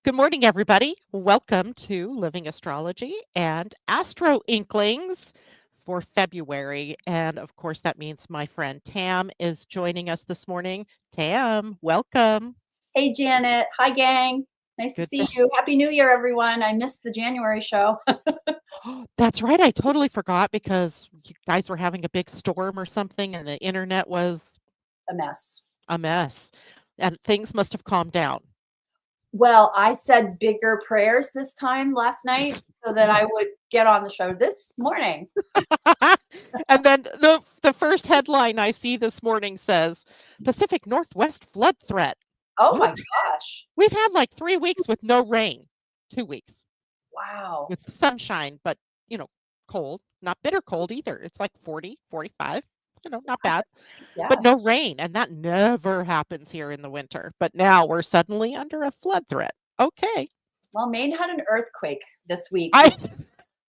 Good morning, everybody. Welcome to Living Astrology and Astro-Inklings for February. And of course, that means my friend Tam is joining us this morning. Tam, welcome. Hey, Janet. Hi, gang. Nice to Good see to. you. Happy New Year, everyone. I missed the January show. That's right. I totally forgot because you guys were having a big storm or something and the internet was A mess. a mess. And things must have calmed down. Well, I said bigger prayers this time last night so that I would get on the show this morning. And then the first headline I see this morning says Pacific Northwest flood threat. Oh my What? gosh. We've had like 3 weeks with no rain, 2 weeks Wow. with sunshine, but you know, cold, not bitter cold either. It's like 40, 45, not bad, but Yeah. no rain. And that never happens here in the winter. But now we're suddenly under a flood threat. Okay. Well, Maine had an earthquake this week, I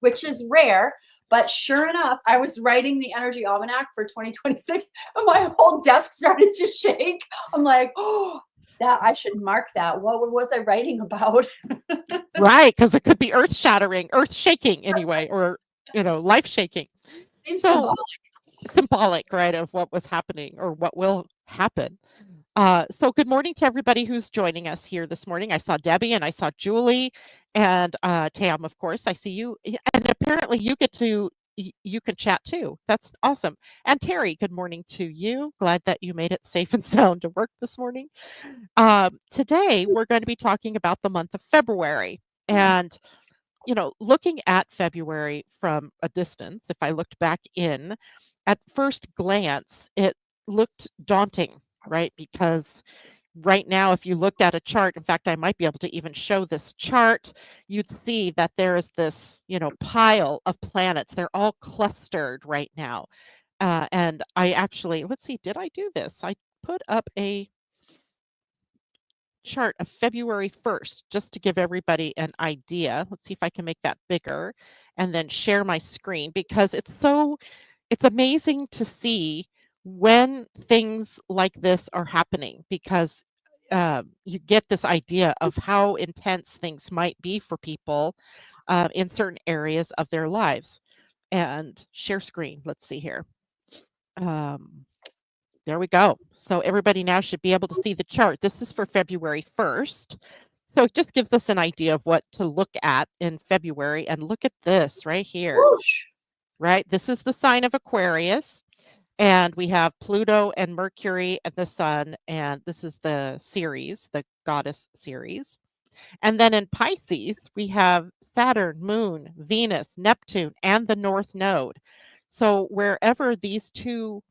which is rare. But sure enough, I was writing the energy almanac for 2026 and my whole desk started to shake. I'm like, oh, that I should mark that. What was I writing about? right, because it could be earth shattering, earth shaking anyway, or life shaking. Seems So symbolic. symbolic, right, of what was happening or what will happen. So good morning to everybody who's joining us here this morning. I saw Debbie and I saw Julie and Tam, of course. I see you, and apparently you get to you can chat too. That's awesome. And Terry, good morning to you. Glad that you made it safe and sound to work this morning. Today we're going to be talking about the month of February, and looking at February from a distance, if I looked back in, at first glance, it looked daunting, right? Because right now, if you looked at a chart, in fact, I might be able to even show this chart, you'd see that there is this, pile of planets. They're all clustered right now. And I actually, let's see, did I do this? I put up a chart of February 1st, just to give everybody an idea. Let's see if I can make that bigger and then share my screen because it's amazing to see when things like this are happening because you get this idea of how intense things might be for people in certain areas of their lives. And share screen. Let's see here. Um, there we go. So everybody now should be able to see the chart. This is for February 1st. So it just gives us an idea of what to look at in February. And look at this right here, Whoosh. right? This is the sign of Aquarius. And we have Pluto and Mercury and the Sun. And this is the series, the goddess series. And then in Pisces, we have Saturn, Moon, Venus, Neptune, and the North Node. So wherever these two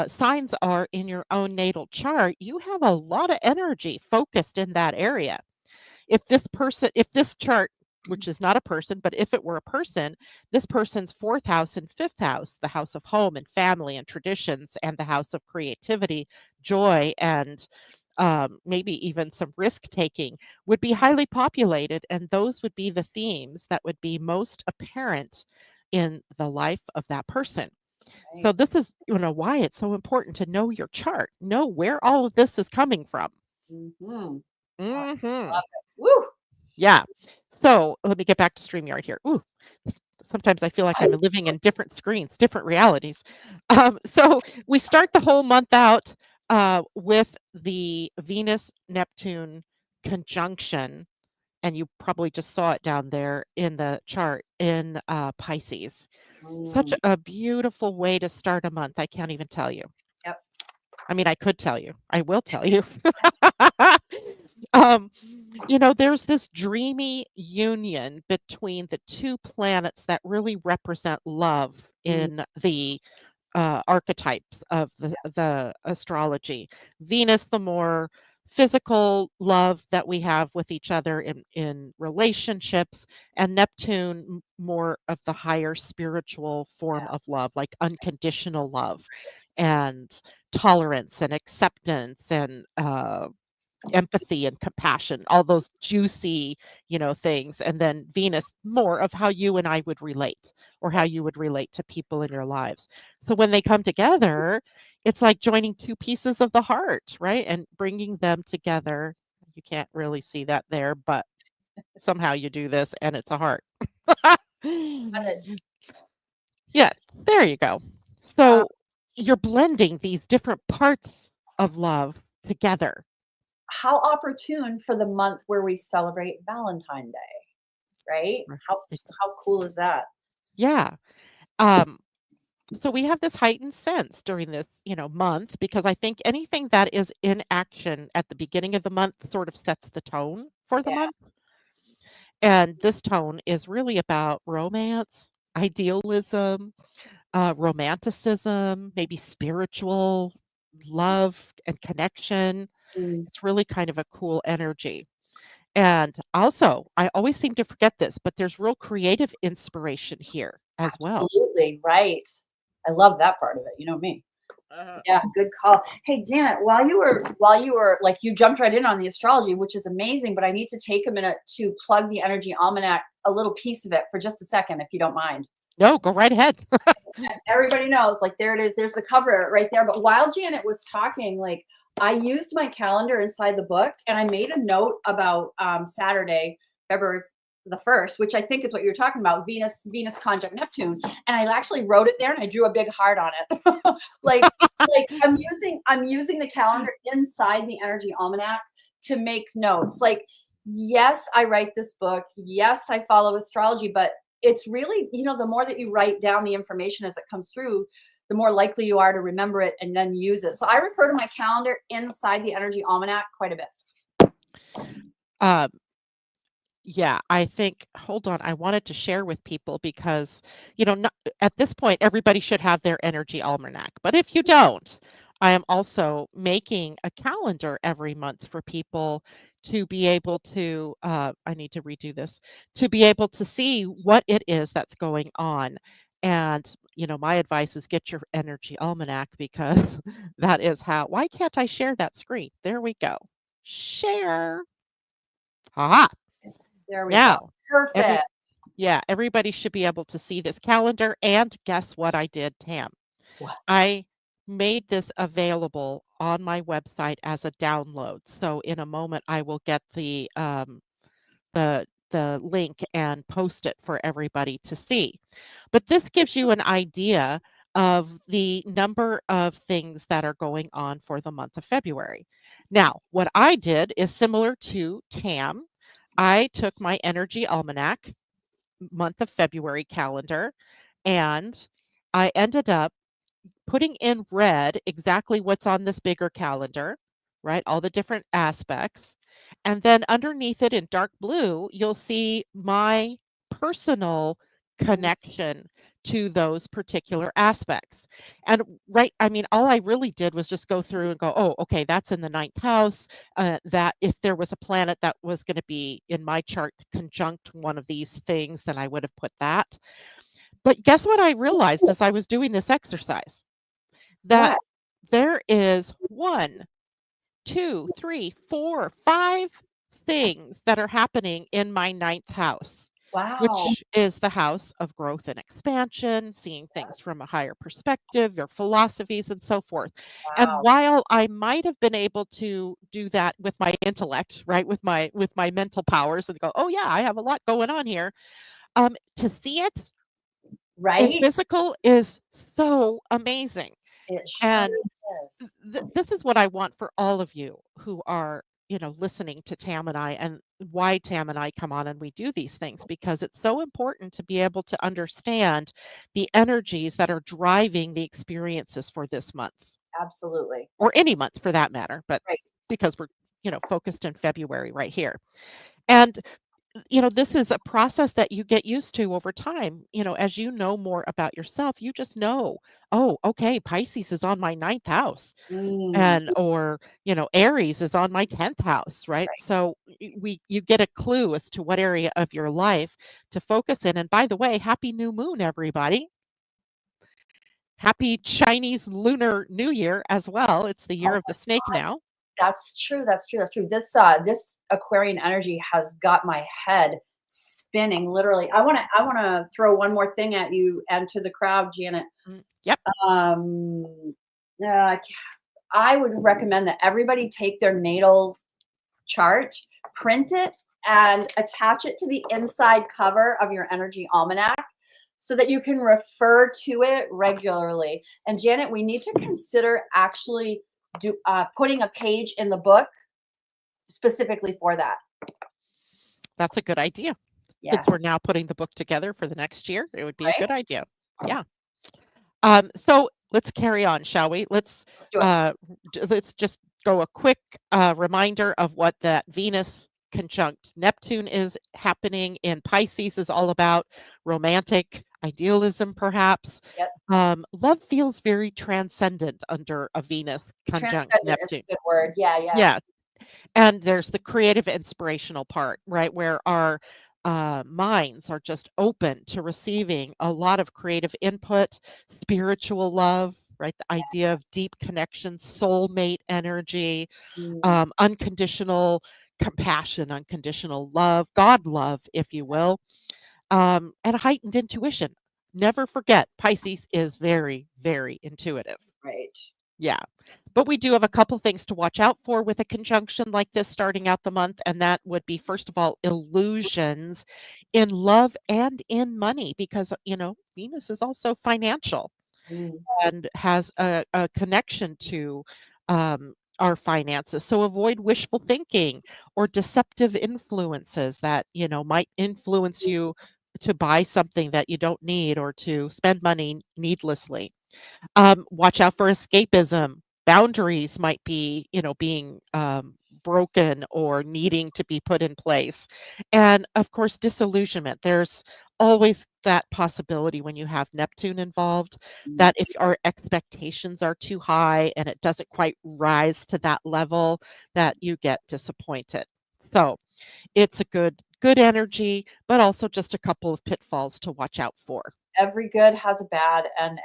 signs are in your own natal chart, you have a lot of energy focused in that area. If this chart, which is not a person, but if it were a person, this person's fourth house and fifth house, the house of home and family and traditions, and the house of creativity, joy, and maybe even some risk taking, would be highly populated. And those would be the themes that would be most apparent in the life of that person. So Right. this is, why it's so important to know your chart, know where all of this is coming from. Mm-hmm. Oh, Mhm. love it. Woo! Yeah. So let me get back to StreamYard here. Ooh, sometimes I feel like I'm living in different screens, different realities. So we start the whole month out with the Venus Neptune conjunction, and you probably just saw it down there in the chart in Pisces. Such Mm, a beautiful way to start a month. I can't even tell you. yep. I mean, I could tell you. I will tell you. um, there's this dreamy union between the two planets that really represent love Mm, in the archetypes of the astrology. Venus, the more physical love that we have with each other in relationships, and Neptune, more of the higher spiritual form yeah. of love, like unconditional love and tolerance and acceptance and empathy and compassion, all those juicy, things. And then Venus, more of how you and I would relate or how you would relate to people in your lives. So when they come together, it's like joining two pieces of the heart, right? And bringing them together. You can't really see that there, but somehow you do this and it's a heart. Got it. Yeah, there you go. Uh, So you're blending these different parts of love together. how opportune for the month where we celebrate Valentine Day, right? Right. How cool is that? Yeah. Um, so we have this heightened sense during this, month because I think anything that is in action at the beginning of the month sort of sets the tone for the Yeah. month. And this tone is really about romance, idealism, romanticism, maybe spiritual love and connection. Mm, It's really kind of a cool energy. And also, I always seem to forget this, but there's real creative inspiration here as well. absolutely right. I love that part of it. You know me. Uh, Yeah, good call. Hey, Janet, while you were like you jumped right in on the astrology, which is amazing, but I need to take a minute to plug the Energy Almanac, a little piece of it for just a second, if you don't mind. no, go right ahead. Everybody knows, like there it is. There's the cover right there. But while Janet was talking, like I used my calendar inside the book, and I made a note about Saturday, February the 1st, which I think is what you're talking about, Venus conjunct Neptune, and I actually wrote it there, and I drew a big heart on it. like like I'm using the calendar inside the Energy Almanac to make notes. Like, yes, I write this book. Yes, I follow astrology, but it's really, the more that you write down the information as it comes through, the more likely you are to remember it and then use it. So I refer to my calendar inside the Energy Almanac quite a bit. Um, yeah, I think, hold on, I wanted to share with people because, not, at this point, everybody should have their energy almanac. But if you don't, I am also making a calendar every month for people to be able to, I need to redo this, to be able to see what it is that's going on. And, my advice is get your energy almanac because that is how, why can't I share that screen? There we go. Share. Aha. There we go. Now, every Perfect. yeah, everybody should be able to see this calendar, and guess what I did, Tam? What? I made this available on my website as a download. So in a moment, I will get the link and post it for everybody to see. But this gives you an idea of the number of things that are going on for the month of February. Now, what I did is similar to Tam. I took my energy almanac month of February calendar, and I ended up putting in red exactly what's on this bigger calendar, right? All the different aspects. And then underneath it in dark blue, you'll see my personal Mm, connection to those particular aspects. And right, I mean, all I really did was just go through and go, oh, okay, that's in the ninth house. That if there was a planet that was going to be in my chart conjunct one of these things, then I would have put that. But guess what I realized as I was doing this exercise? That what? there is 1, 2, 3, 4, 5 things that are happening in my ninth house, Wow. which is the house of growth and expansion, seeing things from a higher perspective, your philosophies, and so forth. And Wow. while I might have been able to do that with my intellect, right, with my mental powers and go, "Oh, yeah, I have a lot going on here," to see it in Right? physical is so amazing. It sure And is. this is what I want for all of you who are, listening to Tam and I, and why Tam and I come on and we do these things, because it's so important to be able to understand the energies that are driving the experiences for this month Absolutely. or any month for that matter, but Right. because we're, focused in February right here. And this is a process that you get used to over time. As you know more about yourself, you just know, oh, okay, Pisces is on my ninth house Mm, and or Aries is on my 10th house, right? right. So you get a clue as to what area of your life to focus in. And by the way, happy new moon, everybody. Happy Chinese Lunar New Year as well. It's the year Oh, of the snake now. that's true. That's true. That's true. This Aquarian energy has got my head spinning. Literally, I want to throw one more thing at you and to the crowd, Janet. Yep. Um, uh, I would recommend that everybody take their natal chart, print it, and attach it to the inside cover of your energy almanac so that you can refer to it regularly. And Janet, we need to consider actually putting a page in the book specifically for that. That's a good idea. Yeah. Since we're now putting the book together for the next year, it would be a Right? good idea. Yeah. So let's carry on, shall we? Let's do it. Let's just go a quick reminder of what that Venus conjunct Neptune is happening in Pisces is all about. Romantic idealism, perhaps. Yep. Love feels very transcendent under a Venus conjunct Transcendent is a Neptune. good word. Yeah, yeah. Yeah, and there's the creative inspirational part, right? Where our minds are just open to receiving a lot of creative input, spiritual love, right? The idea of deep connection, soulmate energy, unconditional compassion, unconditional love, God love, if you will, and heightened intuition. Never forget, Pisces is very, very intuitive. Right. Yeah. But we do have a couple things to watch out for with a conjunction like this starting out the month, and that would be, first of all, illusions in love and in money, because, Venus is also financial and has a connection to our finances. So avoid wishful thinking or deceptive influences that, might influence you to buy something that you don't need or to spend money needlessly. Watch out for escapism. Boundaries might be, being broken or needing to be put in place. And of course, disillusionment. There's always that possibility when you have Neptune involved that if our expectations are too high and it doesn't quite rise to that level, that you get disappointed. So it's a good energy, but also just a couple of pitfalls to watch out for. Every good has a bad, and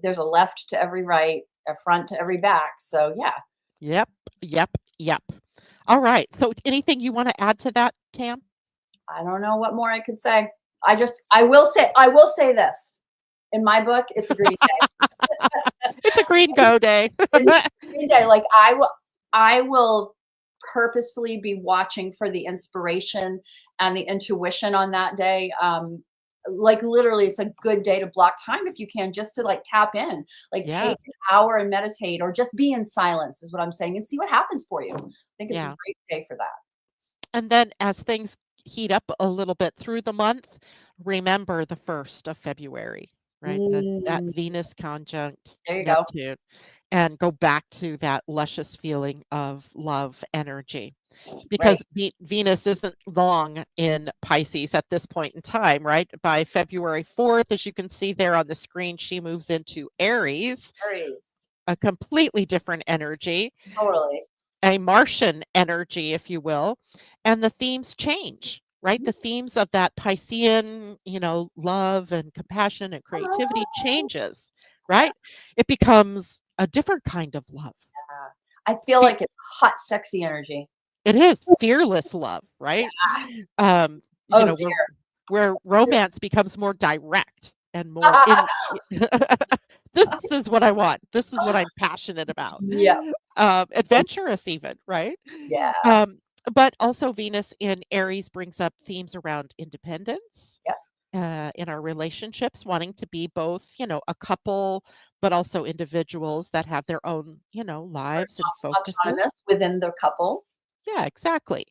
there's a left to every right, a front to every back. So yeah. Yep, yep, yep. All right. So anything you want to add to that, Tam? I don't know what more I could say. I will say this. In my book, it's a green day. It's a green go day. Green day. Like I will purposefully be watching for the inspiration and the intuition on that day. Like literally, it's a good day to block time if you can, just to like tap in, like Yeah, take an hour and meditate, or just be in silence is what I'm saying, and see what happens for you. I think it's a yeah. great day for that. And then as things heat up a little bit through the month, remember the 1st of February, right? That Mm, Venus conjunct there you go. Neptune, and go back to that luscious feeling of love energy. Right. Because Venus isn't long in Pisces at this point in time, right? By February 4th, as you can see there on the screen, she moves into Aries, Aries. a completely different energy, Totally. a Martian energy, if you will, and the themes change, right? The themes of that Piscean, love and compassion and creativity changes, right? It becomes a different kind of love. I feel Be- like it's hot, sexy energy. It is fearless love, right? Um, you Oh know, where dear. where romance becomes more direct and more in this is what I want. This is what I'm passionate about. Yeah. Adventurous even, right? Yeah. Um, but also Venus in Aries brings up themes around independence Yeah. in our relationships, wanting to be both, a couple, but also individuals that have their own, lives and focuses. Autonomous within the couple. Yeah, exactly.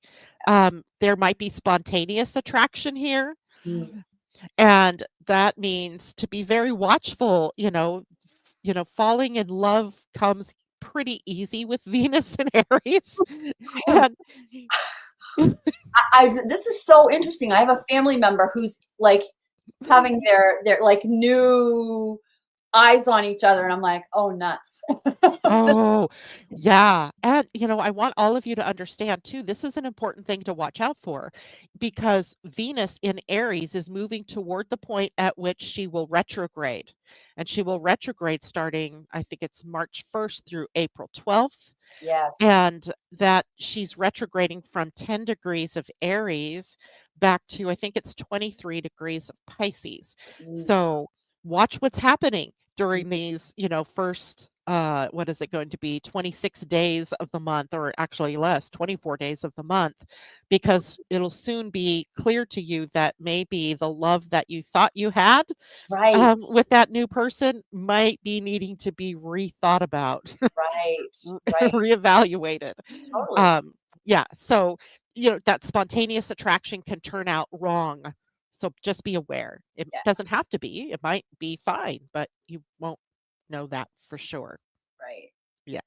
There might be spontaneous attraction here, Mm. and that means to be very watchful. Falling in love comes pretty easy with Venus and Aries, and This is so interesting. I have a family member who's like having their like new eyes on each other, and I'm like, oh nuts. This, oh, yeah. And, I want all of you to understand too, this is an important thing to watch out for because Venus in Aries is moving toward the point at which she will retrograde. And she will retrograde starting, I think it's March 1st through April 12th. yes. And that she's retrograding from 10 degrees of Aries back to, I think it's 23 degrees of Pisces. Mm. So watch what's happening during these, first what is it going to be, 26 days of the month, or actually less, 24 days of the month, because it'll soon be clear to you that maybe the love that you thought you had Right. with that new person might be needing to be rethought about, Right. Right. reevaluated. Totally. Um, yeah, so that spontaneous attraction can turn out wrong. So just be aware. It Yeah. doesn't have to be. It might be fine, but you won't know that for sure. Right. Yeah.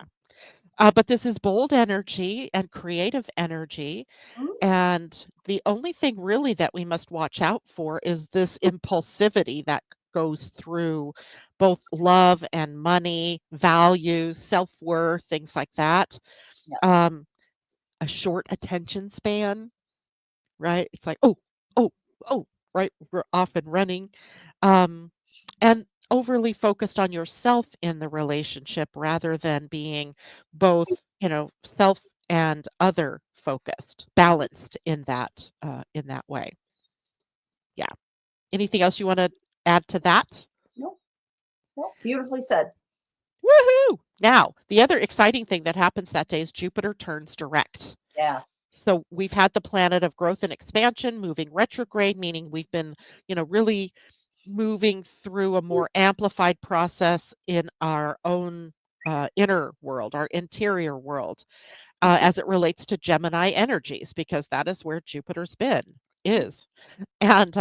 But this is bold energy and creative energy. Mhm. And the only thing really that we must watch out for is this impulsivity that goes through both love and money, values, self worth, things like that. Yeah. Um, a short attention span, right? It's like, oh, oh, oh, right? We're off and running. Um, and overly focused on yourself in the relationship rather than being both, self and other focused, balanced in that way. Yeah. Anything else you want to add to that? Nope. Nope. Beautifully said. Woohoo! Now, the other exciting thing that happens that day is Jupiter turns direct. Yeah. So we've had the planet of growth and expansion moving retrograde, meaning we've been, really moving through a more amplified process in our own inner world, our interior world, as it relates to Gemini energies, because that is where Jupiter's is. And,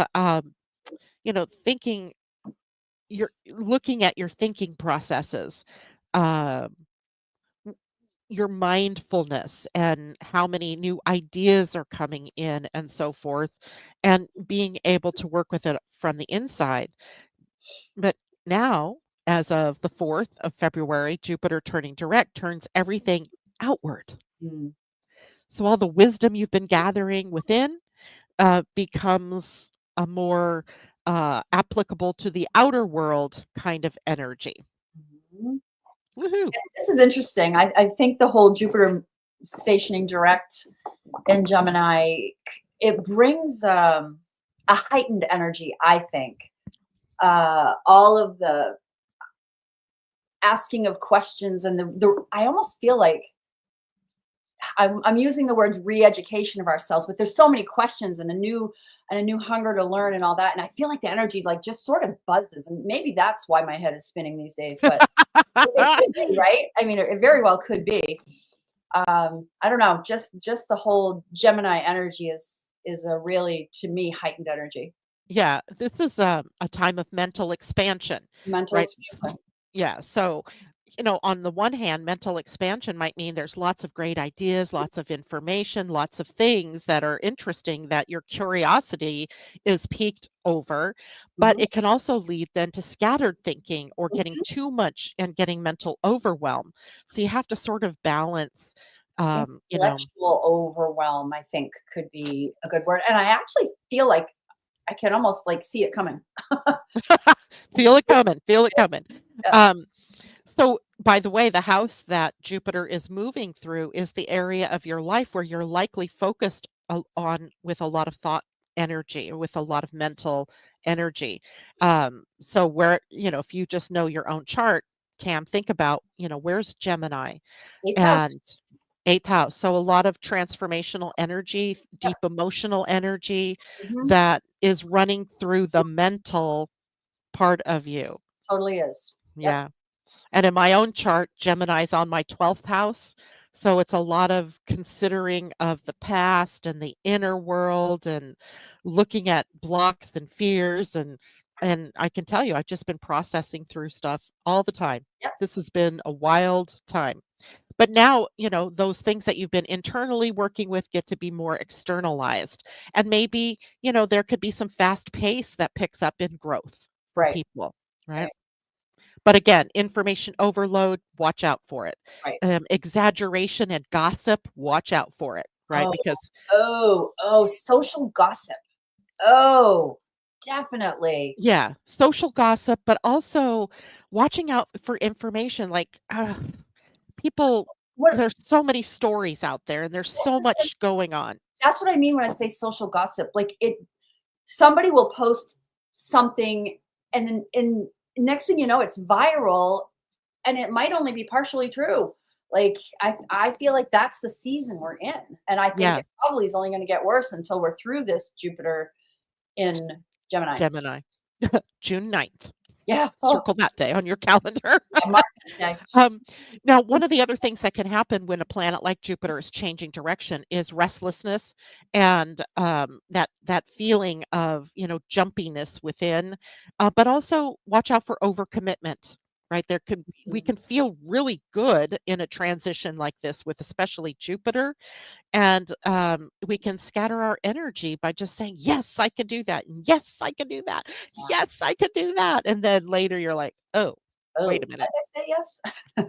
thinking, you're looking at your thinking processes, um, your mindfulness and how many new ideas are coming in and so forth, and being able to work with it from the inside. But now, as of the 4th of February, Jupiter turning direct turns everything outward. Mm. So all the wisdom you've been gathering within becomes a more applicable to the outer world kind of energy. Mhm. Woohoo! This is interesting. I think the whole Jupiter stationing direct in Gemini, it brings a heightened energy, I think. All of the asking of questions and the I almost feel like I'm using the words re-education of ourselves, but there's so many questions and a new hunger to learn and all that. And I feel like the energy like just sort of buzzes. And maybe that's why my head is spinning these days, but it could be, right? I mean, it very well could be. I don't know, just the whole Gemini energy is a really, to me, heightened energy. Yeah, this is a time of mental expansion, Mental right? expansion. Yeah. So, on the one hand, mental expansion might mean there's lots of great ideas, lots of information, lots of things that are interesting that your curiosity is piqued over. But Mhm. it can also lead then to scattered thinking or getting Mhm. too much and getting mental overwhelm. So you have to sort of balance, um, you know, Intellectual overwhelm, I think, could be a good word. And I actually feel like I can almost like see it coming. feel it coming, feel it coming. Yeah. Um, So, by the way, the house that Jupiter is moving through is the area of your life where you're likely focused on with a lot of thought energy or with a lot of mental energy. So, where, if you just know your own chart, Tam, think about, where's Gemini Eighth house. and eighth house. So, a lot of transformational energy, Yep. deep emotional energy Mhm. that is running through the mental part of you. Totally is. Yep. Yeah. And in my own chart, Gemini's on my 12th house. So it's a lot of considering of the past and the inner world and looking at blocks and fears and I can tell you I've just been processing through stuff all the time. Yep. This has been a wild time. But now, those things that you've been internally working with get to be more externalized. And maybe, there could be some fast pace that picks up in growth for Right. people, right? Right. But again, information overload, watch out for it. Right. Exaggeration and gossip, watch out for it, right? Oh, Because social gossip. Oh, definitely. yeah, social gossip, but also watching out for information like people, What there's so many stories out there and there's this so is much going on. that's what I mean when I say social gossip. Like somebody will post something and then and next thing you know it's viral and it might only be partially true. Like I feel like that's the season we're in, and I think Yeah, it probably is only going to get worse until we're through this Jupiter in Gemini. Gemini. June 9th. Yeah. Oh, Circle that day on your calendar. yeah. Mark that day. Um, Now, one of the other things that can happen when a planet like Jupiter is changing direction is restlessness and that feeling of jumpiness within, but also watch out for overcommitment. Right there, could we Mhm. can feel really good in a transition like this with especially Jupiter, and we can scatter our energy by just saying, "Yes, I can do that. And yes, I can do that. Yes, I can do that." And then later you're like, "Oh, wait Oh, a did minute. I say yes?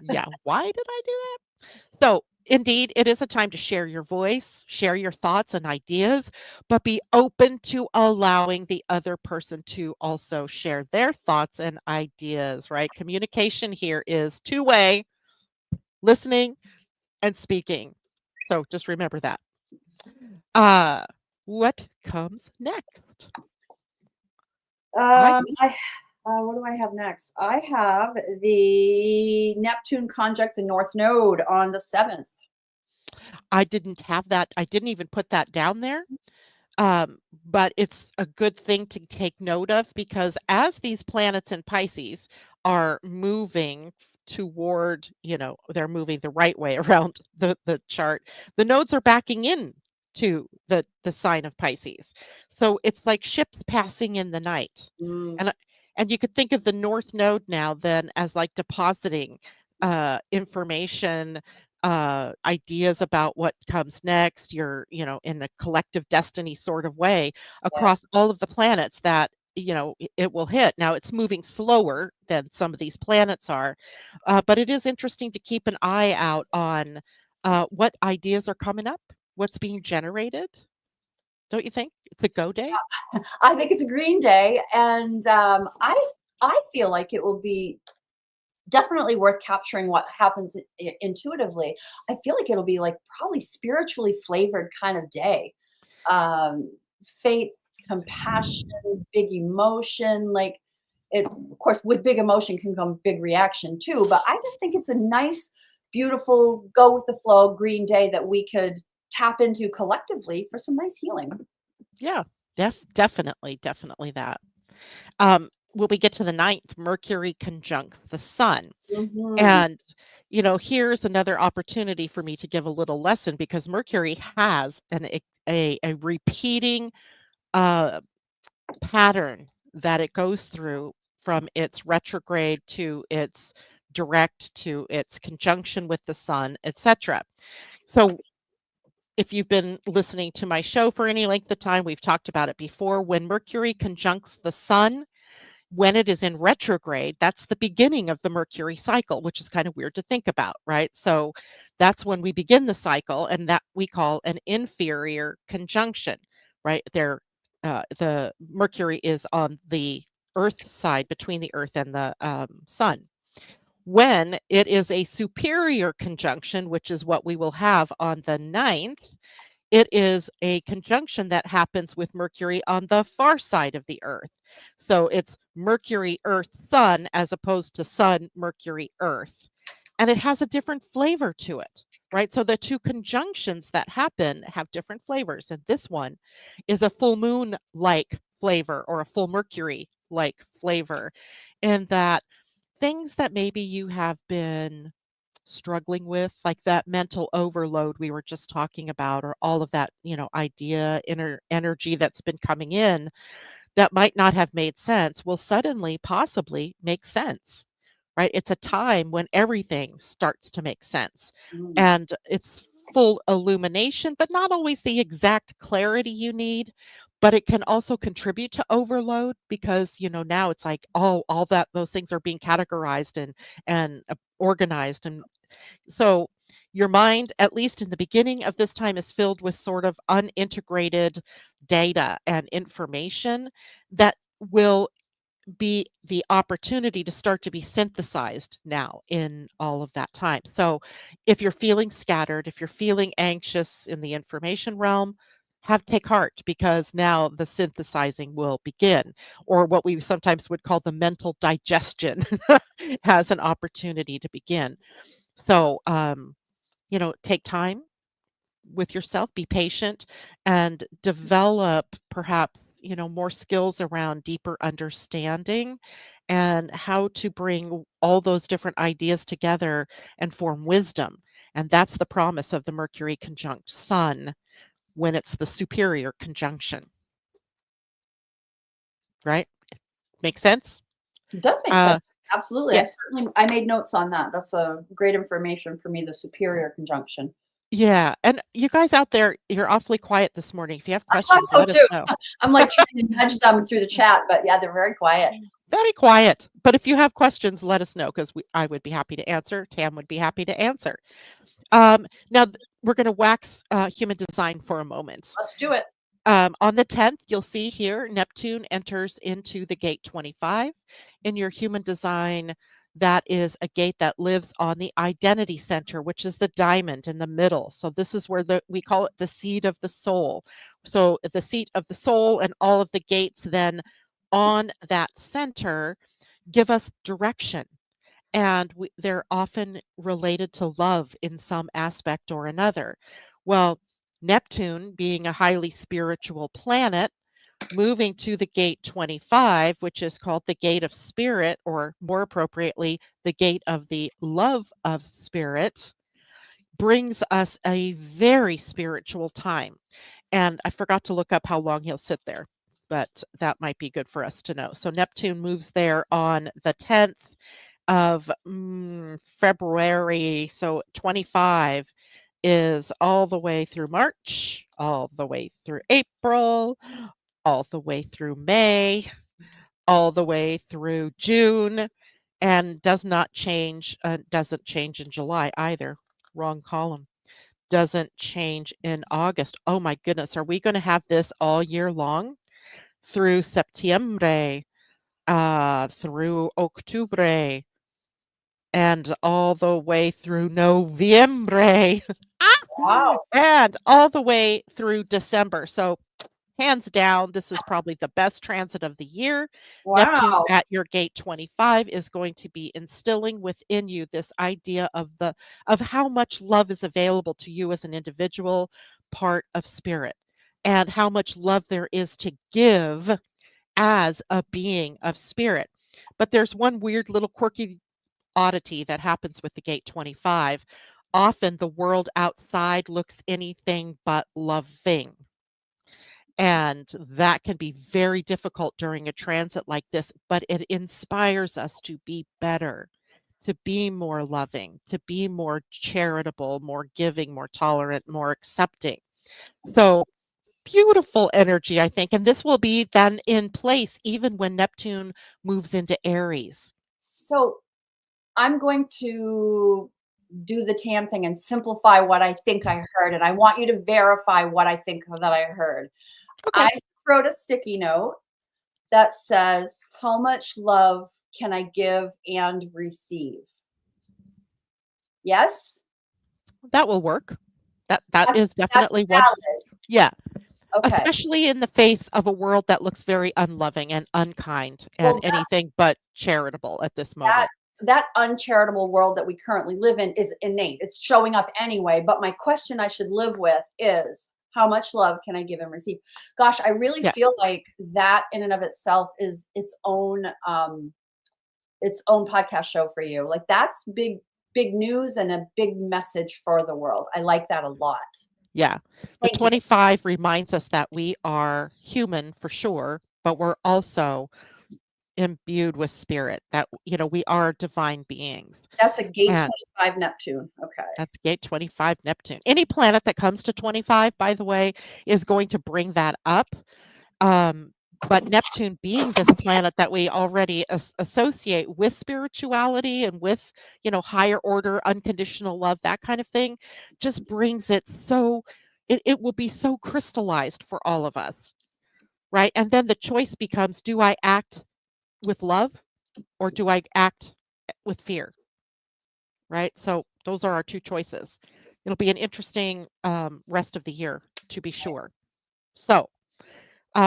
Yeah, why did I do that?" So, indeed, it is a time to share your voice, share your thoughts and ideas, but be open to allowing the other person to also share their thoughts and ideas, right? Communication here is two-way, listening and speaking. So just remember that. Uh, what comes next? I I what do I have next? I have the Neptune conjunct the North Node on the 7th. I didn't have that. I didn't even put that down there. But it's a good thing to take note of because as these planets in Pisces are moving toward, they're moving the right way around the chart, the nodes are backing in to the sign of Pisces. So it's like ships passing in the night. Mm, And and you could think of the North Node now then as like depositing information, ideas about what comes next. You're, in a collective destiny sort of way yeah. across all of the planets that it will hit. Now it's moving slower than some of these planets are, but it is interesting to keep an eye out on what ideas are coming up, what's being generated. Don't you think it's a go day? I think it's a green day, and I feel like it will be definitely worth capturing what happens intuitively. I feel like it'll be like probably spiritually flavored kind of day. Um, Faith, compassion, big emotion, like it. Of course, with big emotion can come big reaction too. But I just think it's a nice, beautiful, go with the flow green day that we could tap into collectively for some nice healing. Yeah, definitely that. When we get to the ninth, Mercury conjuncts the sun. Hmm. And, here's another opportunity for me to give a little lesson because Mercury has a repeating uh, pattern that it goes through from its retrograde to its direct to its conjunction with the sun, etc. So if you've been listening to my show for any length of time, we've talked about it before. When Mercury conjuncts the sun, when it is in retrograde, that's the beginning of the Mercury cycle, which is kind of weird to think about, right? So that's when we begin the cycle, and that we call an inferior conjunction, right? The Mercury is on the Earth side between the Earth and the Sun. When it is a superior conjunction, which is what we will have on the 9th, it is a conjunction that happens with Mercury on the far side of the Earth. So it's Mercury, Earth, Sun, as opposed to Sun, Mercury, Earth. And it has a different flavor to it, right? So the two conjunctions that happen have different flavors. And this one is a full moon like flavor or a full Mercury like flavor, in that things that maybe you have been struggling with, like that mental overload we were just talking about, or all of that, idea, inner energy that's been coming in that might not have made sense, will suddenly possibly make sense, right? It's a time when everything starts to make sense Mm. and it's full illumination, but not always the exact clarity you need. But it can also contribute to overload because now it's like all that those things are being categorized and organized, and so your mind, at least in the beginning of this time, is filled with sort of unintegrated data and information that will be the opportunity to start to be synthesized now in all of that time. So if you're feeling scattered, if you're feeling anxious in the information realm, take heart, because now the synthesizing will begin, or what we sometimes would call the mental digestion has an opportunity to begin. So, take time with yourself, be patient, and develop perhaps, more skills around deeper understanding and how to bring all those different ideas together and form wisdom. And that's the promise of the Mercury conjunct Sun when it's the superior conjunction, right? Make sense? It does make Uh, sense. Absolutely. yeah, I made notes on that. That's a great information for me, the superior conjunction. yeah. And you guys out there, you're awfully quiet this morning. If you have I thought questions, so let us too. know. I'm like trying to nudge them through the chat, but yeah, they're very quiet. Very quiet. But if you have questions, let us know, because I would be happy to answer. Tam would be happy to answer. Now, we're going to wax human design for a moment. Let's do it. On the 10th, you'll see here Neptune enters into the gate 25. In your human design, that is a gate that lives on the identity center, which is the diamond in the middle. So this is where we call it the seat of the soul. So the seat of the soul and all of the gates then on that center give us direction. And they're often related to love in some aspect or another. Well, Neptune, being a highly spiritual planet, moving to the gate 25, which is called the gate of spirit, or more appropriately, the gate of the love of spirit, brings us a very spiritual time. And I forgot to look up how long he'll sit there, but that might be good for us to know. So Neptune moves there on the 10th of February. So 25 is all the way through March, all the way through April, all the way through May, all the way through June, and doesn't change in July either. Wrong column. Doesn't change in August. Oh my goodness, are we going to have this all year long? Through Septiembre, through Octubre, and all the way through Noviembre, Wow. and all the way through December. So, hands down, this is probably the best transit of the year. Neptune Wow. at your gate 25 is going to be instilling within you this idea of how much love is available to you as an individual part of spirit, and how much love there is to give as a being of spirit. But there's one weird little quirky oddity that happens with the gate 25. Often the world outside looks anything but loving. And that can be very difficult during a transit like this, but it inspires us to be better, to be more loving, to be more charitable, more giving, more tolerant, more accepting. So, beautiful energy, I think. And this will be then in place even when Neptune moves into Aries. So I'm going to do the TAM thing and simplify what I think I heard. And I want you to verify what I think that I heard. Okay. I wrote a sticky note that says, how much love can I give and receive? Yes? That will work. That That's, is that's definitely one. valid. Yeah, Okay. especially in the face of a world that looks very unloving and unkind and Well, anything but charitable at this that moment. that uncharitable world that we currently live in is innate. It's showing up anyway. But my question I should live with is, how much love can I give and receive? Gosh, I really Yeah. feel like that in and of itself is its own podcast show for you. Like that's big news and a big message for the world. I like that a lot. Yeah. The Thank you. 25 reminds us that we are human for sure, but we're also imbued with spirit, that, we are divine beings. That's a gate And 25 Neptune. Okay. that's gate 25 Neptune. Any planet that comes to 25, by the way, is going to bring that up. Um, but Neptune being this planet that we already associate with spirituality and with, higher order, unconditional love, that kind of thing, just brings it so, it will be so crystallized for all of us, right? And then the choice becomes, do I act with love, or do I act with fear, right? So those are our two choices. It'll be an interesting rest of the year, to be sure. So,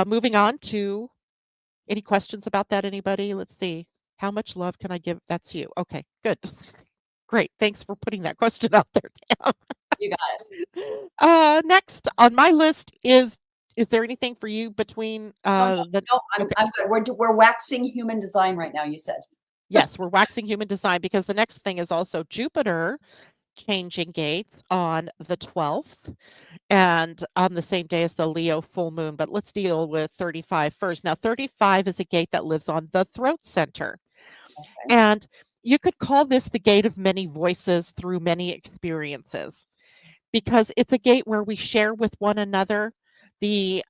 moving on to any questions about that, anybody? Let's see. How much love can I give? That's you. Okay, good. Great. Thanks for putting that question out there, Tam. You got Next on my list is there anything for you between no, the no, okay. I'm good. We're waxing human design right now, you said. Yes, we're waxing human design because the next thing is also Jupiter changing gates on the 12th and on the same day as the Leo full moon. But let's deal with 35 first. Now, 35 is a gate that lives on the throat center. Okay. And you could call this the gate of many voices through many experiences because it's a gate where we share with one another the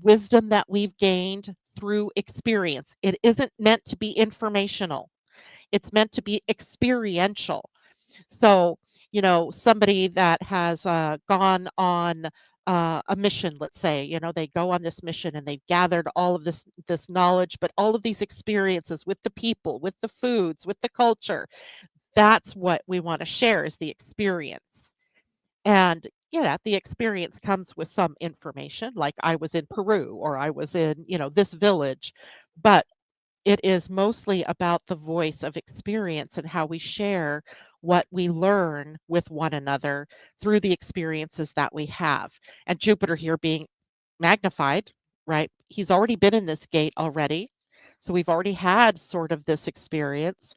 wisdom that we've gained through experience. It isn't meant to be informational. It's meant to be experiential. So, somebody that has gone on a mission, let's say, they go on this mission and they've gathered all of this knowledge, but all of these experiences with the people, with the foods, with the culture. That's what we want to share is the experience. And yeah, the experience comes with some information, like I was in Peru or I was in, this village, but it is mostly about the voice of experience and how we share what we learn with one another through the experiences that we have. And Jupiter here being magnified, right? He's already been in this gate already. So we've already had sort of this experience,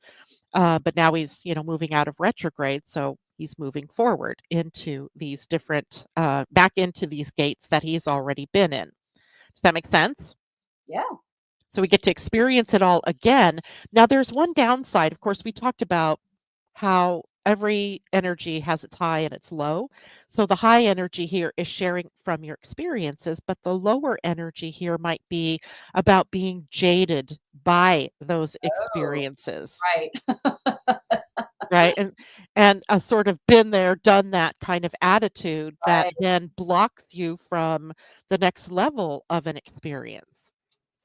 but now he's, moving out of retrograde. So he's moving forward into these different, back into these gates that he's already been in. Does that make sense? Yeah. So we get to experience it all again. Now, there's one downside. Of course, we talked about how every energy has its high and its low. So the high energy here is sharing from your experiences, but the lower energy here might be about being jaded by those Oh, experiences, right. right? And a sort of been there, done that kind of attitude that Right. then blocks you from the next level of an experience.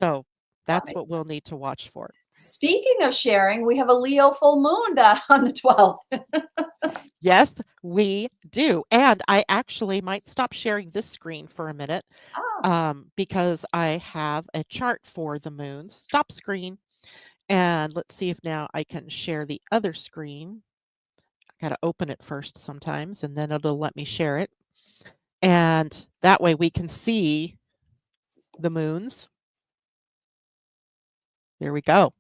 So That that's makes what sense. we'll need to watch for. Speaking of sharing, we have a Leo full moon on the 12th. Yes, we do. And I actually might stop sharing this screen for a minute Ah, because I have a chart for the moons. Stop screen. And let's see if now I can share the other screen. I got to open it first sometimes, and then it'll let me share it. And that way we can see the moons. There we go.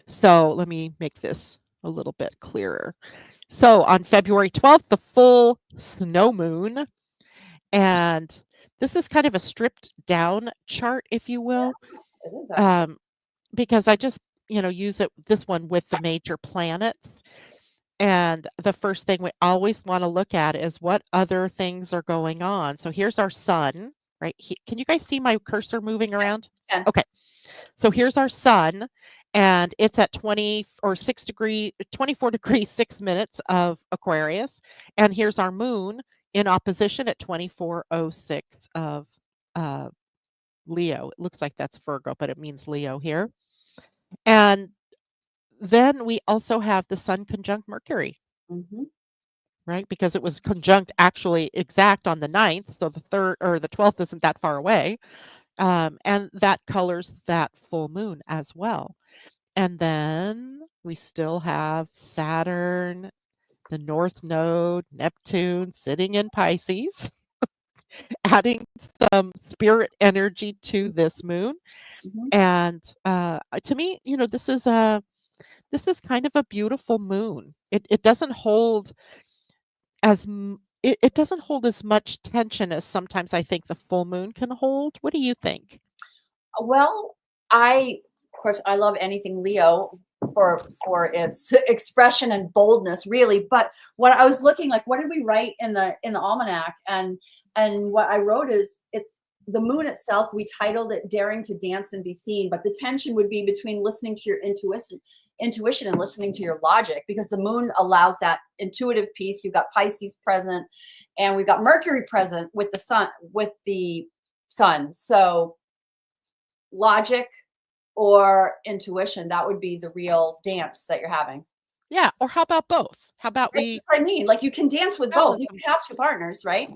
So let me make this a little bit clearer. So on February 12th, the full snow moon. And this is kind of a stripped down chart, if you will, it is actually. um, because I just, use this one with the major planets. And the first thing we always want to look at is what other things are going on. So here's our sun, right? Can you guys see my cursor moving around? And Okay. So here's our sun, and it's at 20 or 24 degrees 6 minutes of Aquarius. And here's our moon in opposition at 24:06 of uh, Leo. It looks like that's Virgo, but it means Leo here. And then we also have the sun conjunct Mercury, mhm, right? Because it was conjunct actually exact on the 9th. So the 3rd or the 12th isn't that far away. And that colors that full moon as well. And then we still have Saturn, the North Node, Neptune sitting in Pisces, adding some spirit energy to this moon. mhm. And to me, this is kind of a beautiful moon. It doesn't hold it doesn't hold as much tension as sometimes I think the full moon can hold. What do you think? Well, of course, I love anything Leo for its expression and boldness, really. But what I was looking like, what did we write in the almanac? And what I wrote is it's the moon itself. We titled it "Daring to Dance and Be Seen," but the tension would be between listening to your intuition and listening to your logic, because the moon allows that intuitive piece. You've got Pisces present, and we've got Mercury present with the sun. So logic or intuition, that would be the real dance that you're having. Yeah, or how about both? How about That's we just what I mean. Like, you can dance with both. balance You them? can have two partners, right?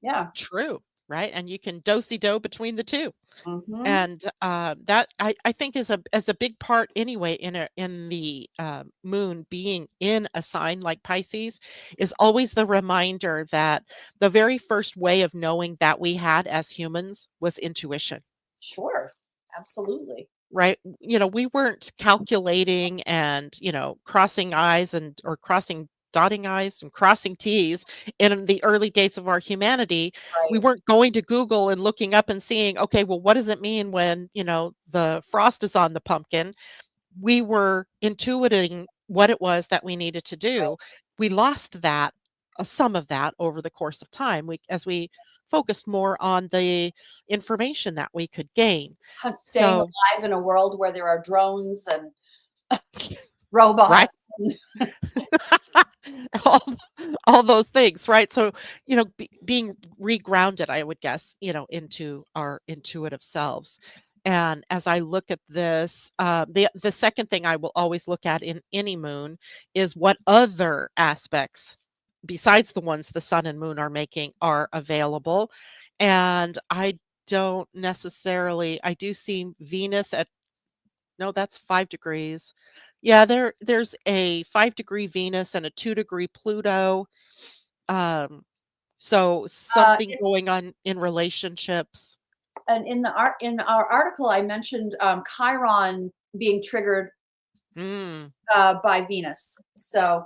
Yeah. True. right? And you can do between the two. Mm-hmm. And that I think is a big part anyway in the moon being in a sign like Pisces is always the reminder that the very first way of knowing that we had as humans was intuition. Sure. Absolutely. Right? We weren't calculating and, crossing I's and or dotting I's and crossing T's in the early days of our humanity. We Right. weren't going to Google and looking up and seeing, okay, well, what does it mean when, the frost is on the pumpkin? We were intuiting what it was that we needed to do. Right. We lost that, some of that over the course of time. As we focused more on the information that we could gain. Staying So alive in a world where there are drones and right? robots. And all all those things, right? So, being regrounded, I would guess, into our intuitive selves. And as I look at this, the second thing I will always look at in any moon is what other aspects besides the ones the sun and moon are making are available. And I do see Venus at no, that's 5 degrees. Yeah, there's a 5-degree Venus and a 2-degree Pluto. Um, so something in, going on in relationships. in our article, I mentioned Chiron being triggered Mm, by Venus. So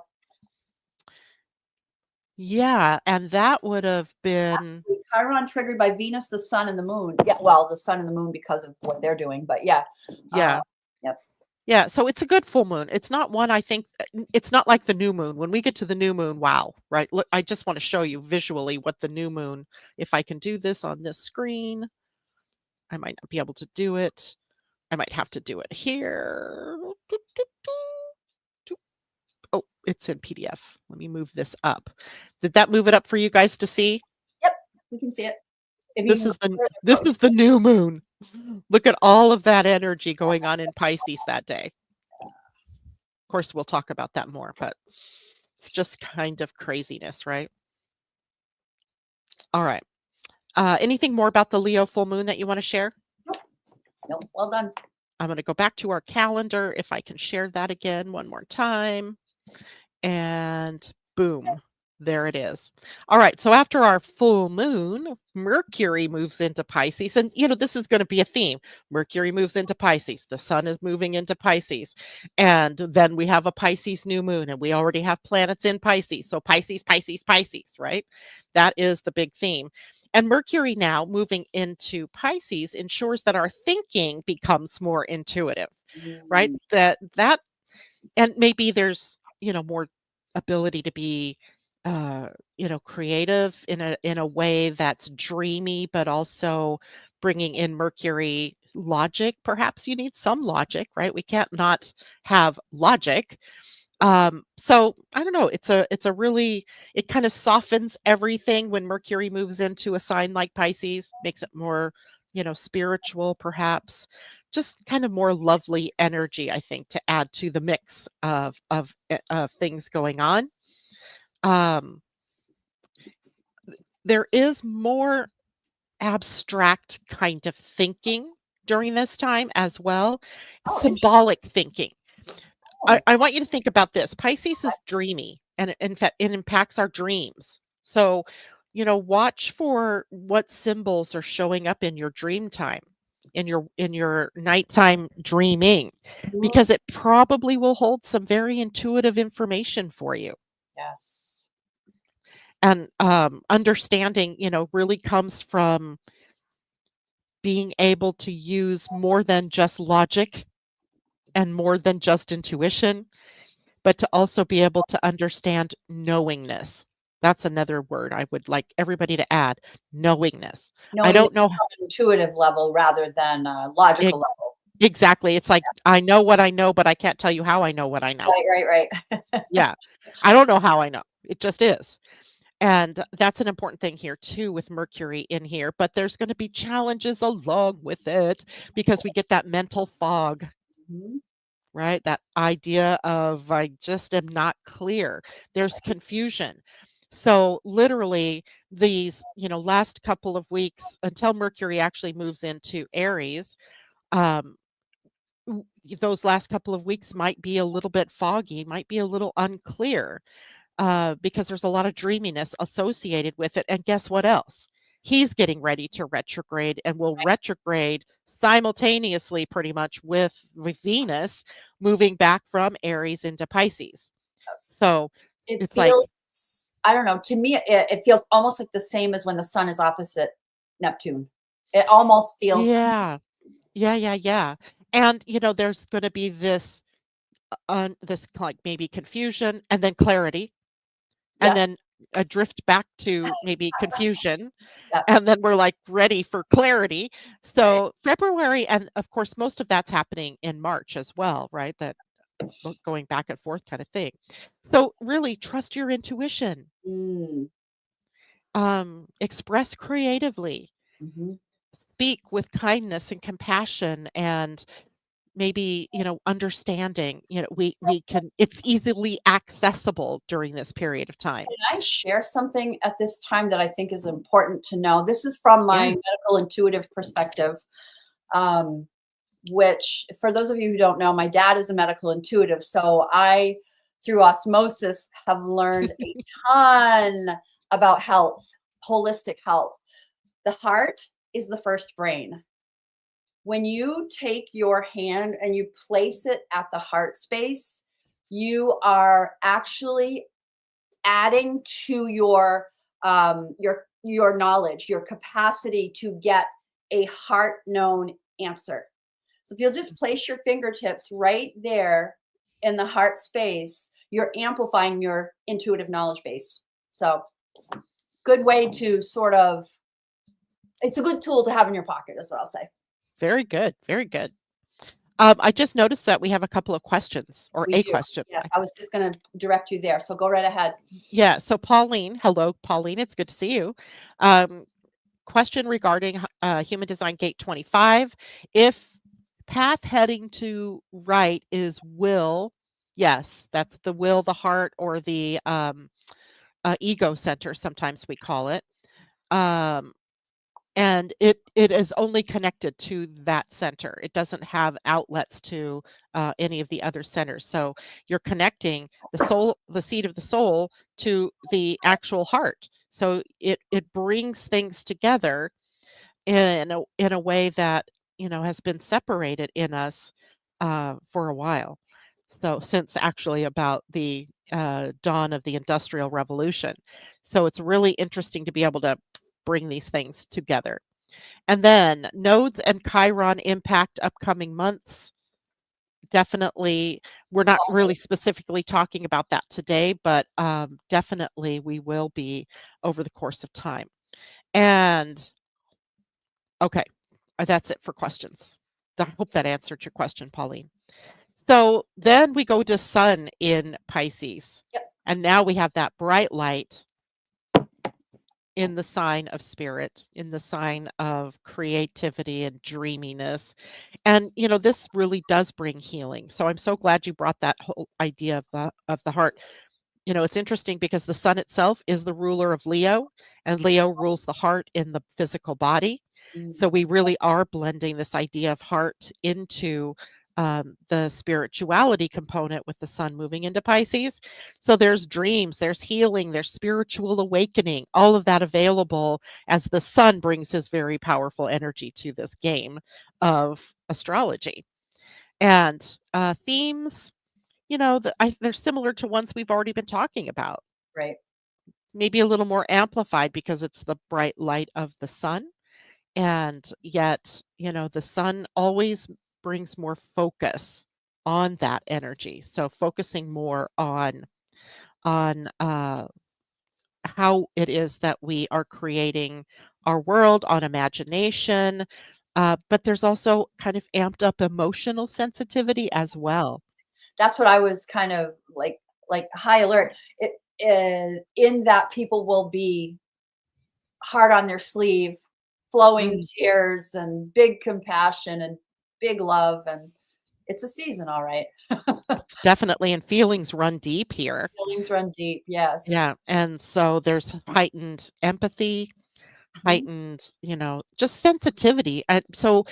yeah, and that would have been Chiron triggered by Venus, the sun, and the moon. Yeah, well, the sun and the moon because of what they're doing. But yeah, uh, yeah. yep. Yeah, so it's a good full moon. It's not one I think it's not like the new moon. When we get to the new moon, wow, right? Look, I just want to show you visually what the new moon, if I can do this on this screen, I might not be able to do it. I might have to do it here. Oh, it's in PDF. Let me move this up. Did that move it up for you guys to see? Yep, we can see it. If you This can go is the further this close. is the new moon. Look at all of that energy going on in Pisces that day. Of course, we'll talk about that more, but it's just kind of craziness, right? All right. Anything more about the Leo full moon that you want to share? Nope, well done. I'm going to go back to our calendar if I can share that again one more time. And boom, there it is. All right. So after our full moon, Mercury moves into Pisces. And, this is going to be a theme. Mercury moves into Pisces. The sun is moving into Pisces. And then we have a Pisces new moon, and we already have planets in Pisces. So Pisces, Pisces, Pisces, right? That is the big theme. And Mercury now moving into Pisces ensures that our thinking becomes more intuitive, right? Mm, That and maybe there's, more ability to be creative in a way that's dreamy, but also bringing in Mercury logic. Perhaps you need some logic, right? We can't not have logic. So I don't know, it's a really, it kind of softens everything when Mercury moves into a sign like Pisces, makes it more, spiritual perhaps. Just kind of more lovely energy, I think, to add to the mix of things going on. Um, there is more abstract kind of thinking during this time as well, oh, interesting. symbolic thinking. I Oh, I want you to think about this. Pisces is dreamy, and in fact, it impacts our dreams. So, watch for what symbols are showing up in your dream time, in your nighttime dreaming, mhm, because it probably will hold some very intuitive information for you. yes. And understanding, really comes from being able to use more than just logic and more than just intuition, but to also be able to understand knowingness. That's another word I would like everybody to add, knowingness. I Knowing don't this know from an intuitive level rather than a logical ex level. exactly. It's like I know what I know, but I can't tell you how I know what I know. Right. Yeah. I don't know how I know. It just is. And that's an important thing here too with Mercury in here, but there's going to be challenges along with it because we get that mental fog, Mhm. right? That idea of I just am not clear. There's confusion. So literally these, last couple of weeks until Mercury actually moves into Aries, um, those last couple of weeks might be a little bit foggy, might be a little unclear, because there's a lot of dreaminess associated with it. And guess what else? He's getting ready to retrograde and will retrograde simultaneously, pretty much with Venus moving back from Aries into Pisces. So It it's like, feels, I don't know, to me, it feels almost like the same as when the sun is opposite Neptune. It almost feels the same. yeah, yeah, yeah, yeah. And there's going to be this like maybe confusion and then clarity, and Yeah, then a drift back to maybe confusion, yeah, and then we're like ready for clarity. right. So February, and of course most of that's happening in March as well, right? That going back and forth kind of thing. So really trust your intuition. Mm, Express creatively, mhm. speak with kindness and compassion, and maybe understanding. We can, it's easily accessible during this period of time. Can I share something at this time that I think is important to know? This is from my Yeah. medical intuitive perspective, um, which, for those of you who don't know, my dad is a medical intuitive. So I, through osmosis, have learned a ton about health, holistic health. The heart is the first brain. When you take your hand and you place it at the heart space, you are actually adding to your knowledge, your capacity to get a heart known answer. So if you'll just place your fingertips right there in the heart space, you're amplifying your intuitive knowledge base. So good way to sort of, it's a good tool to have in your pocket, is what I'll say. Very good, very good. I just noticed that we have a couple of questions, or We a do. question. Yes, I was just going to direct you there. So go right ahead. Yeah, so Pauline, hello, Pauline, it's good to see you. Um, Question regarding Human Design Gate 25. If path heading to right is will, yes, that's the will, the heart, or the ego center, sometimes we call it. Um, and it is only connected to that center. It doesn't have outlets to any of the other centers. So you're connecting the soul, the seat of the soul, to the actual heart. So it brings things together in a way that has been separated in us for a while. So since actually about the dawn of the Industrial Revolution. So it's really interesting to be able to bring these things together. And then nodes and Chiron impact upcoming months. Definitely, we're not really specifically talking about that today, but definitely we will be over the course of time. And okay, that's it for questions. I hope that answered your question, Pauline. So then we go to Sun in Pisces. Yep. And now we have that bright light in the sign of spirit, in the sign of creativity and dreaminess. And this really does bring healing. So I'm so glad you brought that whole idea of the heart. It's interesting because the sun itself is the ruler of Leo, and Leo rules the heart in the physical body. Mm. So we really are blending this idea of heart into the spirituality component with the sun moving into Pisces. So there's dreams, there's healing, there's spiritual awakening, all of that available as the sun brings his very powerful energy to this game of astrology. And themes, they're similar to ones we've already been talking about, Right. maybe a little more amplified because it's the bright light of the sun. And yet, the sun always brings more focus on that energy. So focusing more on how it is that we are creating our world, on imagination. But there's also kind of amped up emotional sensitivity as well. That's what I was kind of like high alert. It is in that people will be hard on their sleeve, flowing Mm, tears and big compassion and big love, and It's a season, all right. It's definitely, and feelings run deep here. Feelings run deep. Yes. Yeah, and so there's heightened empathy, Mhm. heightened, just sensitivity. And so,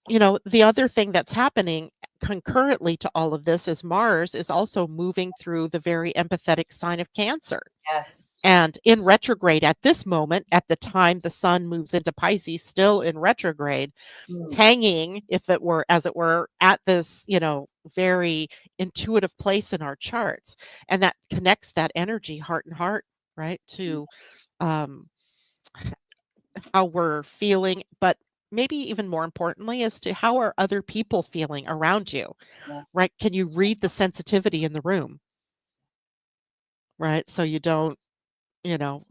the other thing that's happening concurrently to all of this is Mars is also moving through the very empathetic sign of Cancer. Yes. And in retrograde at this moment, at the time the sun moves into Pisces, still in retrograde, Mm, hanging, if it were, as it were, at this, very intuitive place in our charts. And that connects that energy, heart and heart, right, mm, to um, how we're feeling, but maybe even more importantly, as to how are other people feeling around you, yeah. right? Can you read the sensitivity in the room, right? So you don't, you know,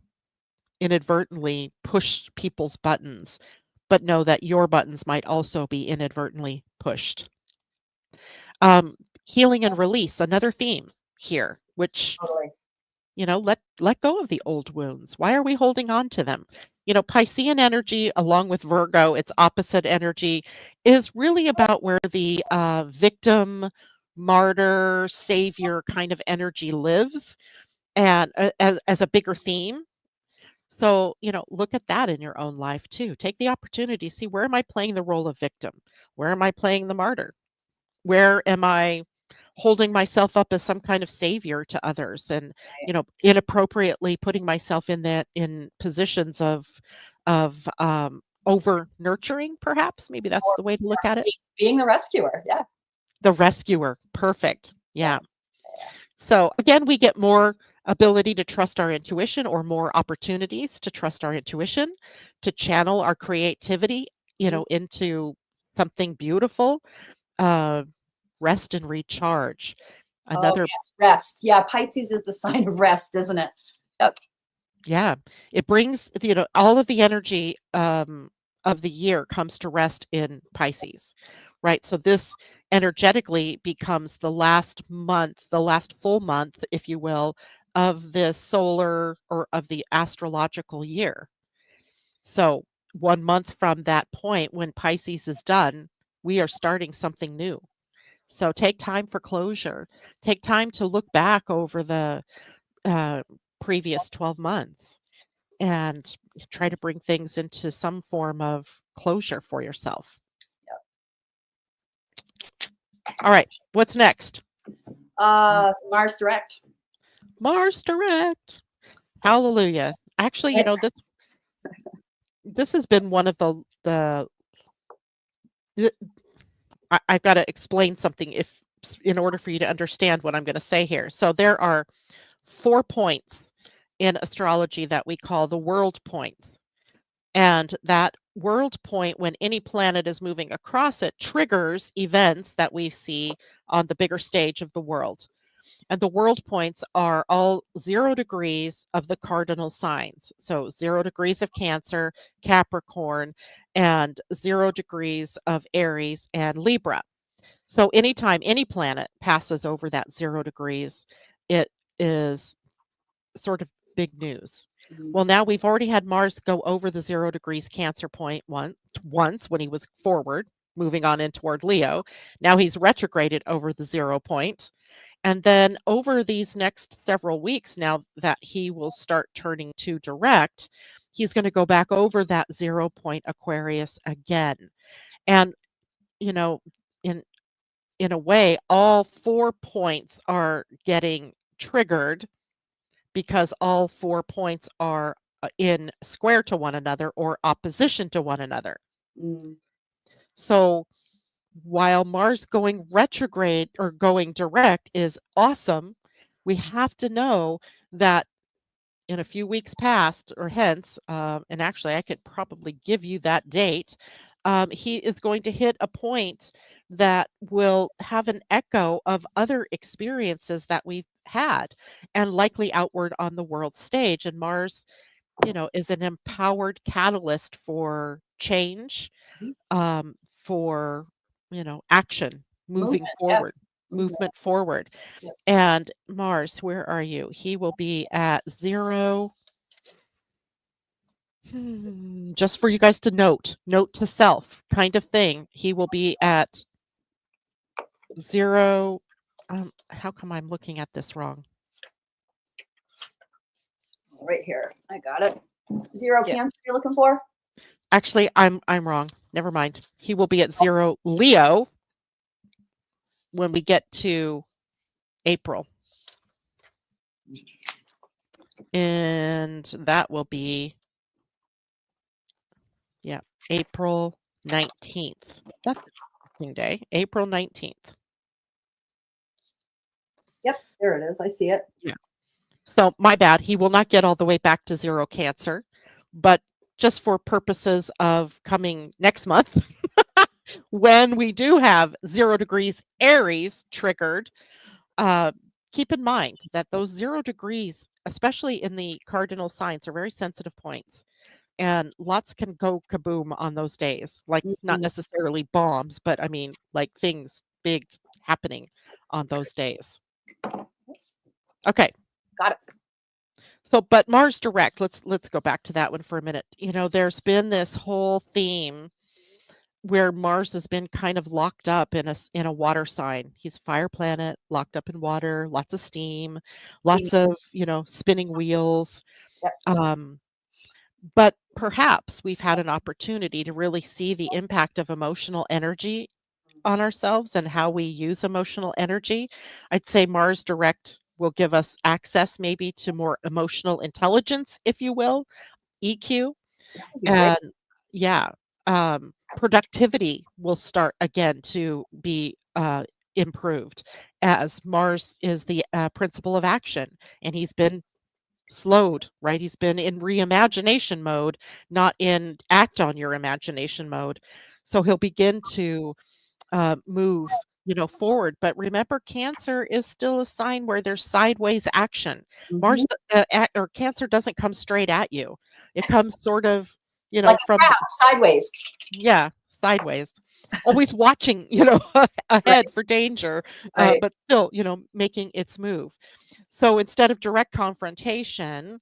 inadvertently push people's buttons, but know that your buttons might also be inadvertently pushed. Um, Healing and release, another theme here, which, Totally. let go of the old wounds. Why are we holding on to them? Piscean energy, along with Virgo, its opposite energy, is really about where the victim, martyr, savior kind of energy lives, and as a bigger theme. So, look at that in your own life too. Take the opportunity, see, where am I playing the role of victim? Where am I playing the martyr? Where am I holding myself up as some kind of savior to others, and, inappropriately putting myself in positions of over nurturing, perhaps? Maybe that's Or the way to look at it. being the rescuer. Yeah. The rescuer. Perfect. Yeah. Yeah. So again, we get more ability to trust our intuition, or more opportunities to trust our intuition, to channel our creativity, Mhm. into something beautiful. Uh, Rest and recharge. Oh, Another, yes. Rest. Yeah. Pisces is the sign of rest, isn't it? Yep. yeah, it brings, all of the energy of the year comes to rest in Pisces, right? So this energetically becomes the last month, the last full month, if you will, of the solar or of the astrological year. So 1 month from that point, when Pisces is done, we are starting something new. So take time for closure. Take time to look back over the uh, previous 12 months and try to bring things into some form of closure for yourself. All right, what's next? Mars direct. Mars direct. Hallelujah. Actually, Right. this has been one of the I've got to explain something, if in order for you to understand what I'm going to say here. So there are 4 points in astrology that we call the world points. And that world point, when any planet is moving across it, triggers events that we see on the bigger stage of the world. And the world points are all 0 degrees of the cardinal signs. So 0 degrees of Cancer, Capricorn, and 0 degrees of Aries and Libra. So anytime any planet passes over that 0 degrees, it is sort of big news. Mhm. Well, now we've already had Mars go over the 0 degrees Cancer point once when he was forward, moving on in toward Leo. Now he's retrograded over the 0 point. And then over these next several weeks, now that he will start turning to direct, he's going to go back over that 0 point Aquarius again. And, you know, in in a way, all 4 points are getting triggered because all 4 points are in square to one another or opposition to one another. Mm, So while Mars going retrograde or going direct is awesome, we have to know that in a few weeks past or hence, and actually I could probably give you that date, he is going to hit a point that will have an echo of other experiences that we've had, and likely outward on the world stage. And Mars, is an empowered catalyst for change, mhm. for, action, moving Movement. Yeah. forward, Movement. movement forward. Yep. And Mars, where are you? He will be at 0. Just for you guys to note to self kind of thing. He will be at 0, how come I'm looking at this wrong? Right here. I got it. 0 Yeah. Cancer you're looking for? Actually, I'm wrong. Never mind. He will be at 0 Leo when we get to April. And that will be, yeah, April 19th. That's an interesting day. April 19th. Yep, there it is. I see it. Yeah. So my bad. He will not get all the way back to 0 Cancer, but just for purposes of coming next month, when we do have 0 degrees Aries triggered, keep in mind that those 0 degrees, especially in the cardinal signs, are very sensitive points. And lots can go kaboom on those days. Like, not Mhm. necessarily bombs, but I mean, like things big happening on those days. Okay. Got it. So, but Mars direct, let's go back to that one for a minute. You know, there's been this whole theme where Mars has been kind of locked up in a water sign. He's a fire planet, locked up in water, lots of steam, lots of, spinning wheels. Yep. But perhaps we've had an opportunity to really see the impact of emotional energy on ourselves and how we use emotional energy. I'd say Mars direct will give us access maybe to more emotional intelligence, if you will, EQ. That would be great. And yeah, productivity will start again to be improved, as Mars is the principle of action, and he's been slowed, right? He's been in reimagination mode, not in act on your imagination mode. So he'll begin to move, forward. But remember, Cancer is still a sign where there's sideways action. Mhm. Mars or Cancer doesn't come straight at you. It comes sort of, Like a from crab, sideways. yeah, sideways. Always watching, Right, ahead for danger, right. but still, making its move. So instead of direct confrontation,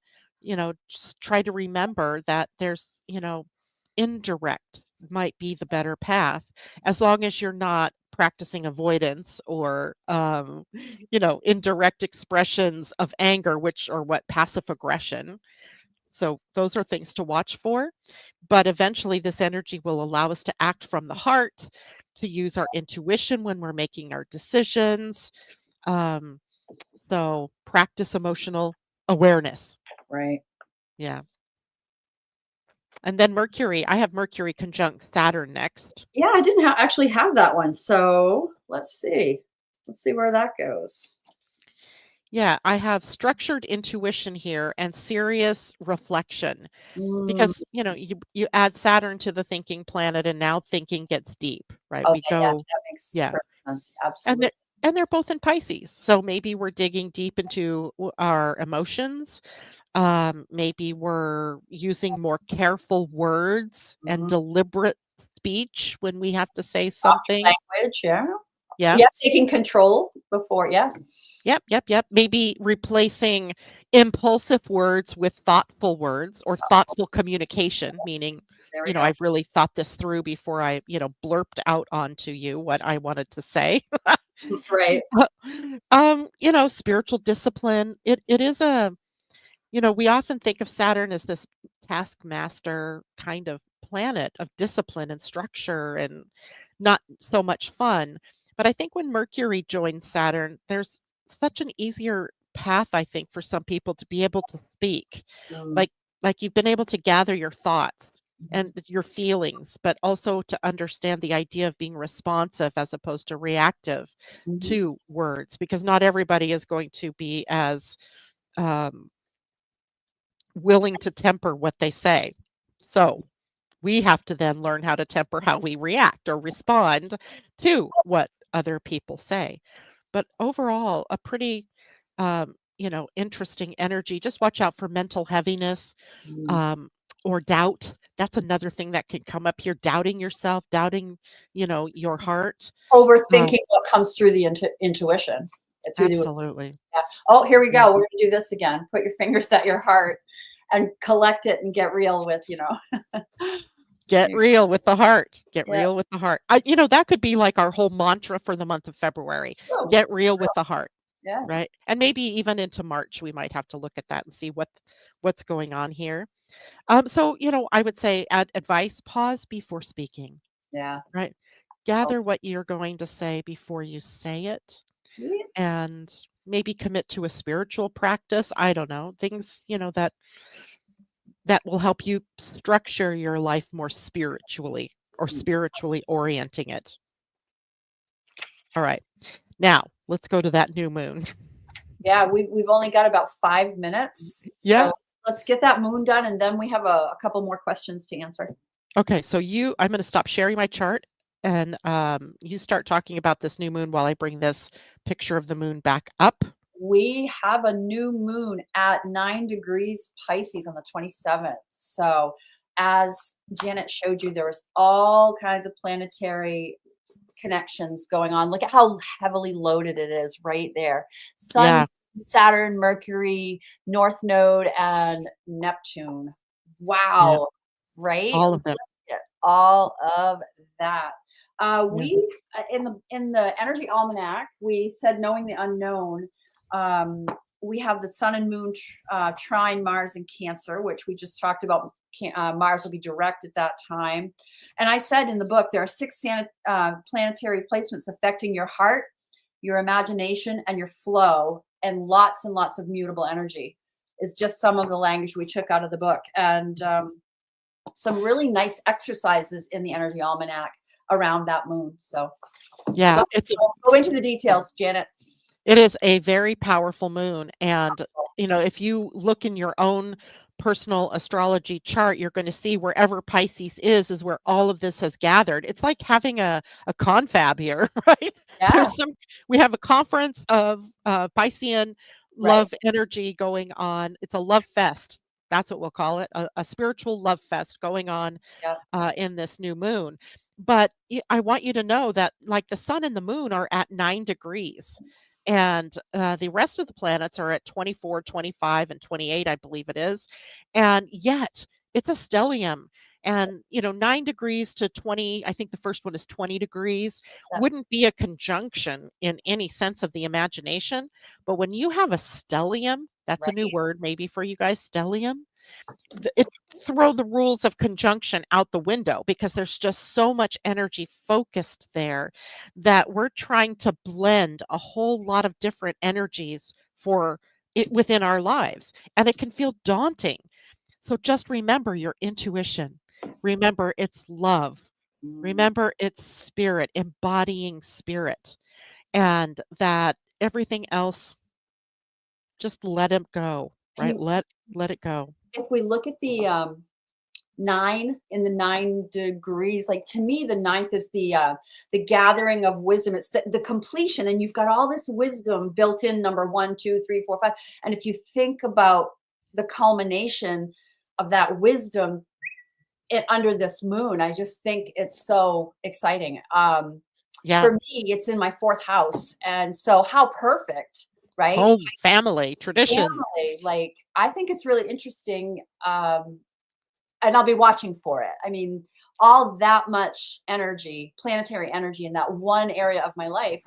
just try to remember that there's, indirect might be the better path, as long as you're not practicing avoidance or, indirect expressions of anger, which are what passive aggression. So those are things to watch for. But eventually, this energy will allow us to act from the heart, to use our intuition when we're making our decisions. Um, so practice emotional awareness. Right. Yeah. And then Mercury, I have Mercury conjunct Saturn next. Yeah, I didn't actually have that one. So let's see. Let's see where that goes. Yeah, I have structured intuition here and serious reflection, Mm, because you add Saturn to the thinking planet, and now thinking gets deep, right? We okay, yeah, go, that makes yeah. perfect sense. And Absolutely. they're both in Pisces. So maybe we're digging deep into our emotions. Maybe we're using more careful words and Mhm. deliberate speech when we have to say Softer something. language, yeah. Yeah. Yeah, taking control before, yeah. Yep, yep, yep. Maybe replacing impulsive words with thoughtful words, or thoughtful communication, meaning, There we go. I've really thought this through before I, blurped out onto you what I wanted to say. Right. Spiritual discipline. It is we often think of Saturn as this taskmaster kind of planet of discipline and structure and not so much fun. But I think when Mercury joins Saturn, there's such an easier path, I think, for some people to be able to speak. Mm, Like you've been able to gather your thoughts mhm, and your feelings, but also to understand the idea of being responsive as opposed to reactive mhm, to words, because not everybody is going to be as um, willing to temper what they say. So we have to then learn how to temper how we react or respond to what other people say. But overall, a pretty, interesting energy. Just watch out for mental heaviness, mm. um, or doubt. That's another thing that can come up here. Doubting yourself, doubting, your heart. Overthinking Um, what comes through the intuition. Through the absolutely. yeah. Oh, here we Yeah. go. We're gonna do this again. Put your fingers at your heart and collect it and get real with. Get real with the heart. Get Yeah. real with the heart. That could be like our whole mantra for the month of February. True. Get It's real true. with the heart, Yeah. right? And maybe even into March, we might have to look at that and see what's going on here. So, I would say advice, pause before speaking, Yeah. right? Oh, Gather what you're going to say before you say it yeah. and maybe commit to a spiritual practice. I don't know, things, that will help you structure your life more spiritually or spiritually orienting it. All right. Now, let's go to that new moon. Yeah, we've only got about 5 minutes, so Yeah. let's get that moon done, and then we have a couple more questions to answer. Okay. So I'm going to stop sharing my chart and you start talking about this new moon while I bring this picture of the moon back up. We have a new moon at 9 degrees Pisces on the 27th. So, as Janet showed you, there was all kinds of planetary connections going on. Look at how heavily loaded it is right there. Sun, Yeah. Saturn, Mercury, North Node, and Neptune. Yeah. Wow. Right? All Look of them. at all of that. Yeah. We in the energy almanac, we said knowing the unknown. Um, we have the sun and moon trine Mars in Cancer, which we just talked about. Mars will be direct at that time. And I said in the book, there are 6 planetary placements affecting your heart, your imagination, and your flow, and lots of mutable energy is just some of the language we took out of the book. And some really nice exercises in the energy almanac around that moon. So Yeah. go into the details, Janet. It is a very powerful moon. And, if you look in your own personal astrology chart, you're going to see wherever Pisces is where all of this has gathered. It's like having a confab here, right? Yeah, We have a conference of Piscean right. love energy going on. It's a love fest. That's what we'll call it, a spiritual love fest going on Yeah, in this new moon. But I want you to know that, like, the sun and the moon are at 9 degrees. And the rest of the planets are at 24, 25, and 28, I believe it is. And yet it's a stellium. And, 9 degrees to 20, I think the first one is 20 degrees, yeah, wouldn't be a conjunction in any sense of the imagination. But when you have a stellium, that's a new right. word maybe for you guys, stellium. It throw the rules of conjunction out the window because there's just so much energy focused there that we're trying to blend a whole lot of different energies for it within our lives, and it can feel daunting. So just remember your intuition. Remember it's love. Mm. Remember it's spirit, embodying spirit, and that everything else, just let it go, And right? Let it go. if we look at the 9 in the 9 degrees, like to me, the ninth is the gathering of wisdom. It's the completion, and you've got all this wisdom built in. Number 1, 2, 3, 4, 5. And if you think about the culmination of that wisdom under this moon, I just think it's so exciting. Yeah. For me, it's in my 4th house, and so how perfect, right? Home, family, traditions. Family, like I think it's really interesting, and I'll be watching for it. I mean, all that much energy, planetary energy in that one area of my life,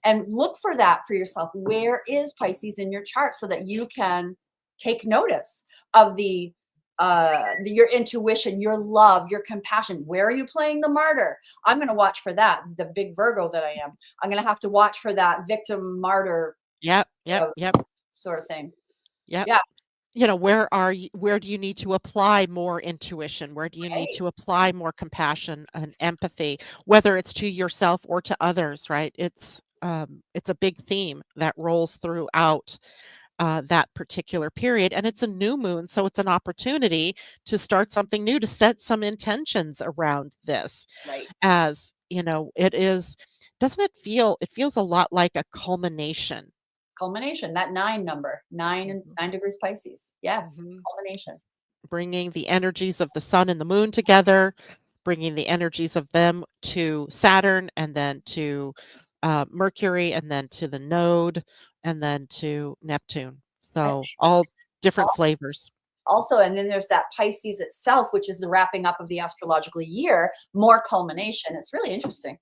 and look for that for yourself. Where is Pisces in your chart so that you can take notice of your intuition, your love, your compassion. Where are you playing the martyr? I'm going to watch for that. The big Virgo that I am, I'm going to have to watch for that victim martyr Yep, yep, yep, sort of thing. yep. Yeah, Where do you need to apply more intuition? Where do you need right. to apply more compassion and empathy, whether it's to yourself or to others, right? It's a big theme that rolls throughout that particular period. And it's a new moon, so it's an opportunity to start something new, to set some intentions around this. Right. As it is, doesn't it feels a lot like a culmination. Culmination, that 9 number, 9 and Mhm, 9 degrees Pisces. Yeah, mhm. culmination. Bringing the energies of the sun and the moon together, bringing the energies of them to Saturn, and then to Mercury, and then to the node, and then to Neptune. And So all different all flavors. also, and then there's that Pisces itself, which is the wrapping up of the astrological year, more culmination. It's really interesting.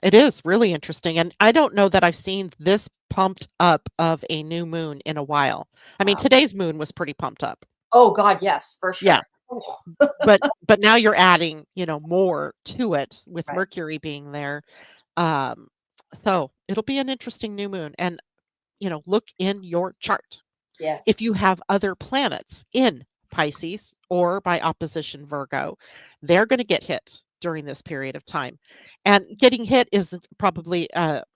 It is really interesting, and I don't know that I've seen this pumped up of a new moon in a while. I mean, Wow. today's moon was pretty pumped up. Oh God, yes, for Yeah, sure. Oh, but now you're adding, more to it with right. Mercury being there. Um, so it'll be an interesting new moon, and, look in your chart. If Yes. you have other planets in Pisces or by opposition Virgo, they're going to get hit during this period of time. And getting hit is probably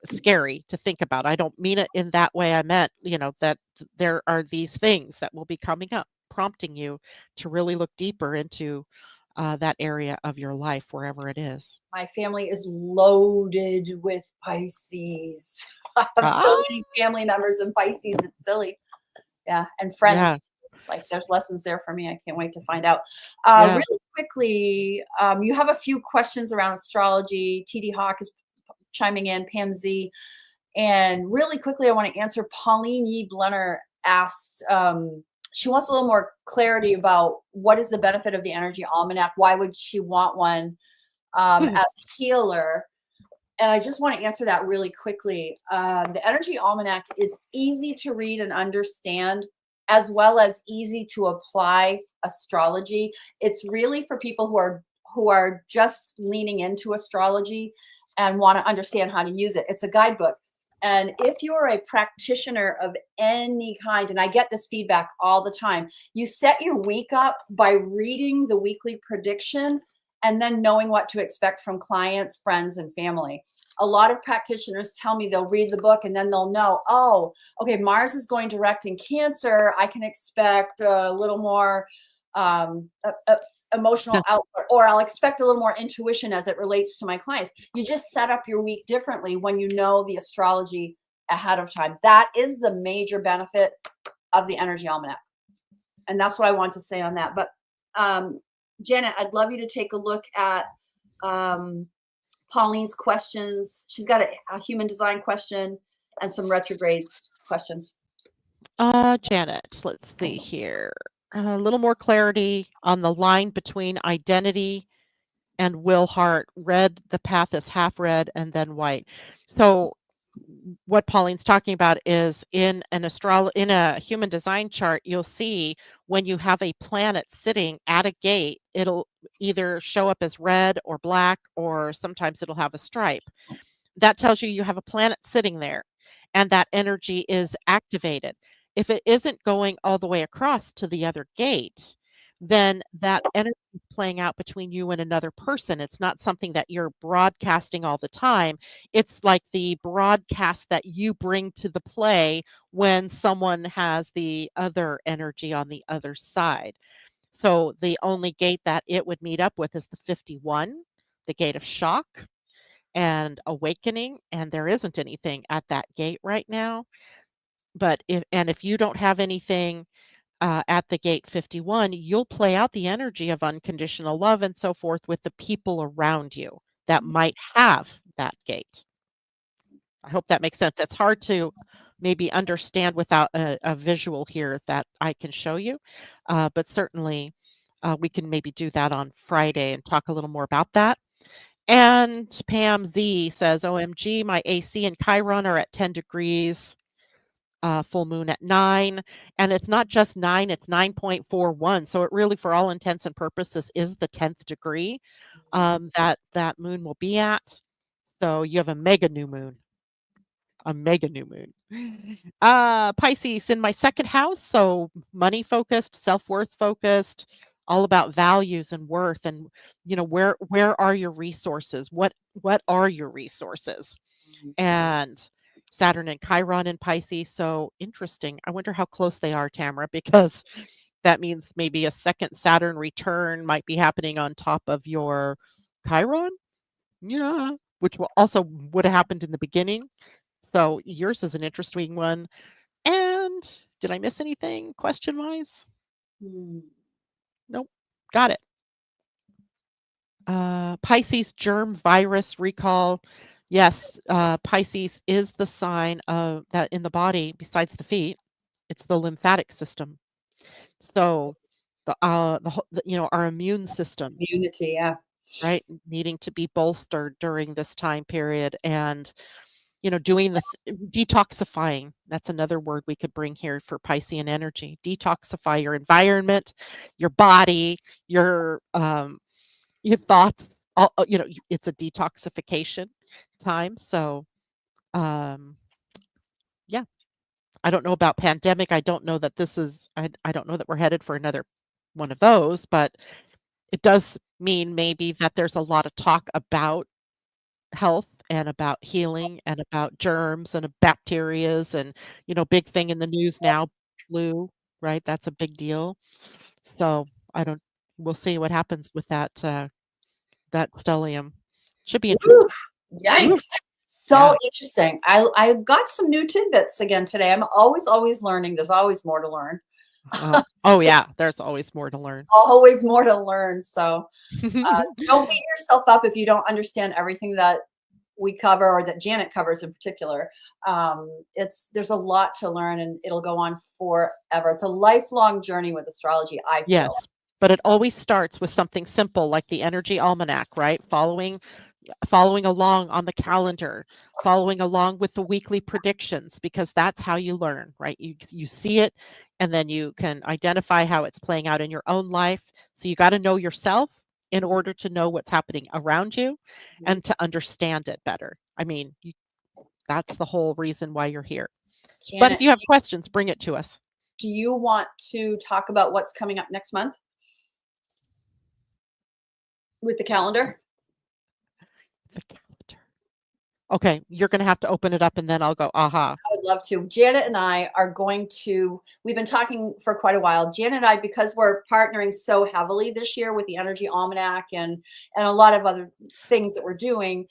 scary to think about. I don't mean it in that way. I meant, that there are these things that will be coming up, prompting you to really look deeper into that area of your life, wherever it is. My family is loaded with Pisces. I have so Ah, many family members in Pisces. It's silly. Yeah, and yeah, friends. Like there's lessons there for me. I can't wait to find out. yeah. Really quickly, you have a few questions around astrology. TD Hawk is chiming in, Pam Z. And really quickly, I want to answer Pauline Yee Blenner asked, she wants a little more clarity about what is the benefit of the Energy Almanac? Why would she want one as a healer? And I just want to answer that really quickly. The Energy Almanac is easy to read and understand, as well as easy to apply astrology. It's really for people who are just leaning into astrology and want to understand how to use it. It's a guidebook. And if you're a practitioner of any kind, and I get this feedback all the time, you set your week up by reading the weekly prediction and then knowing what to expect from clients, friends, and family. A lot of practitioners tell me they'll read the book and then they'll know, oh, okay, Mars is going direct in Cancer. I can expect a little more emotional output, or I'll expect a little more intuition as it relates to my clients. You just set up your week differently when you know the astrology ahead of time. That is the major benefit of the Energy Almanac. And that's what I want to say on that. But Janet, I'd love you to take a look at Pauline's questions. She's got a human design question and some retrogrades questions. Janet, let's see here. A little more clarity on the line between identity and will heart. Red, the path is half red and then white. So what Pauline's talking about is in a human design chart, you'll see when you have a planet sitting at a gate, it'll either show up as red or black, or sometimes it'll have a stripe. That tells you you have a planet sitting there and that energy is activated. If it isn't going all the way across to the other gate, then that energy is playing out between you and another person. It's not something that you're broadcasting all the time. It's like the broadcast that you bring to the play when someone has the other energy on the other side. So the only gate that it would meet up with is the 51, the gate of shock and awakening, and there isn't anything at that gate right now. But if you don't have anything at the gate 51, you'll play out the energy of unconditional love and so forth with the people around you that might have that gate. I hope that makes sense. It's hard to maybe understand without a visual here that I can show you, but certainly we can maybe do that on Friday and talk a little more about that. And Pam Z says, OMG, my AC and Chiron are at 10 degrees, full moon at 9. And it's not just 9, it's 9.41. So it really, for all intents and purposes, is the 10th degree that moon will be at. So you have a mega new moon. A mega new moon. Pisces in my second house. So money focused, self-worth focused, all about values and worth, and where are your resources? What are your resources? And Saturn and Chiron in Pisces. So interesting. I wonder how close they are, Tamara, because that means maybe a second Saturn return might be happening on top of your Chiron. Yeah, which would have happened in the beginning. So yours is an interesting one. And did I miss anything question wise? Nope. Got it. Pisces germ virus recall. Yes, Pisces is the sign of that in the body besides the feet. It's the lymphatic system. So our immune system, Immunity, yeah. right? Needing to be bolstered during this time period and, doing the detoxifying. That's another word we could bring here for Piscean energy. Detoxify your environment, your body, your thoughts. It's a detoxification time. So, um, yeah, I don't know about pandemic. I don't know that I don't know that we're headed for another one of those, but it does mean maybe that there's a lot of talk about health and about healing and about germs and bacterias and, big thing in the news now, flu, right? That's a big deal. So I don't, we'll see what happens with that stellium. Should be interesting. Oof, Ooh, yikes. So yeah. interesting. I got some new tidbits again today. I'm always learning. There's always more to learn. Oh So yeah, there's always more to learn. always more to learn. So don't beat yourself up if you don't understand everything that we cover or that Janet covers in particular. There's a lot to learn and it'll go on forever. It's a lifelong journey with astrology, I feel. Yes, but it always starts with something simple like the energy almanac, right? Following along on the calendar, following along with the weekly predictions, because that's how you learn, right? You see it and then you can identify how it's playing out in your own life. So you got to know yourself in order to know what's happening around you and to understand it better. I mean, that's the whole reason why you're here. But if Janet, you have questions, bring it to us. do you want to talk about what's coming up next month with the calendar? The calendar. Okay, you're going to have to open it up and then I'll go, aha. I would love to. Janet and I are going to, we've been talking for quite a while. Janet and I, because we're partnering so heavily this year with the Energy Almanac and a lot of other things that we're doing,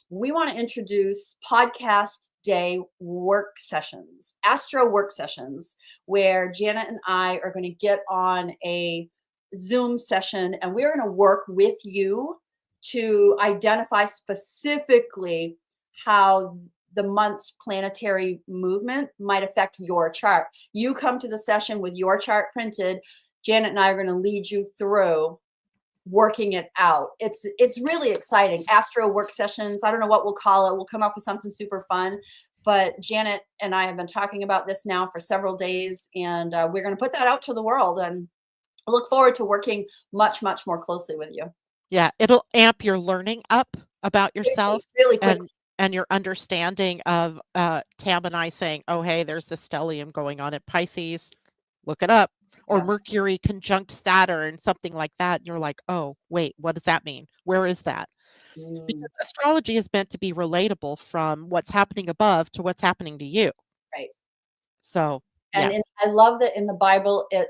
we want to introduce podcast day work sessions, Astro work sessions, where Janet and I are going to get on a Zoom session and we're going to work with you to identify specifically how the month's planetary movement might affect your chart. You come to the session with your chart printed. Janet and I are going to lead you through working it out. It's really exciting. Astro work sessions. I don't know what we'll call it. We'll come up with something super fun. But Janet and I have been talking about this now for several days, and we're going to put that out to the world. And I look forward to working much, much more closely with you. Yeah, it'll amp your learning up about yourself Really quickly. and your understanding of Tam and I saying, "Oh, hey, there's the stellium going on at Pisces. Look it up." Or Yeah. Mercury conjunct Saturn, something like that. And you're like, "Oh, wait, what does that mean? Where is that?" Because astrology is meant to be relatable from what's happening above to what's happening to you. Right. So, yeah. And I log that in the Bible, it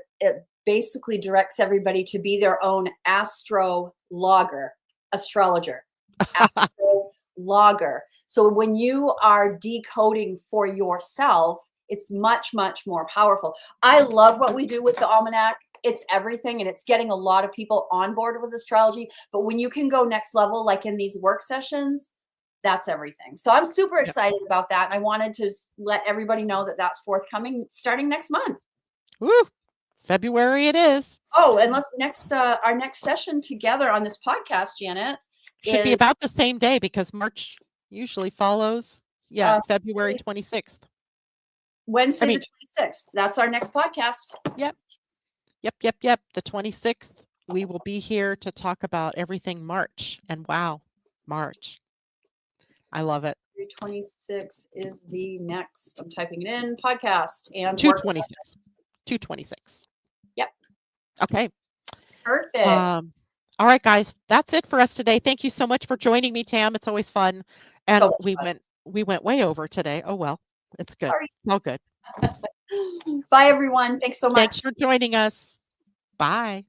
basically directs everybody to be their own astrologer. Astrologer. So when you are decoding for yourself, it's much, much more powerful. I love what we do with the Almanac. It's everything, and it's getting a lot of people on board with astrology. But when you can go next level, like in these work sessions, that's everything. So I'm super Yep. excited about that. And I wanted to let everybody know that that's forthcoming starting next month. Woo! February it is. Oh, and our next session together on this podcast, Janet, Should be is about the same day because March usually follows. Yeah, February 26th. Wednesday I mean, the 26th. That's our next podcast. Yep. Yep. The 26th. We will be here to talk about everything March. And wow, March. I love it. 26 is the next, I'm typing it in, podcast and 226. 226. Yep. Okay. Perfect. All right, guys. That's it for us today. Thank you so much for joining me, Tam. It's always fun. And So much fun. we went way over today. Oh well. It's good. Sorry. It's all good. Bye everyone. Thanks so much. Thanks for joining us. Bye.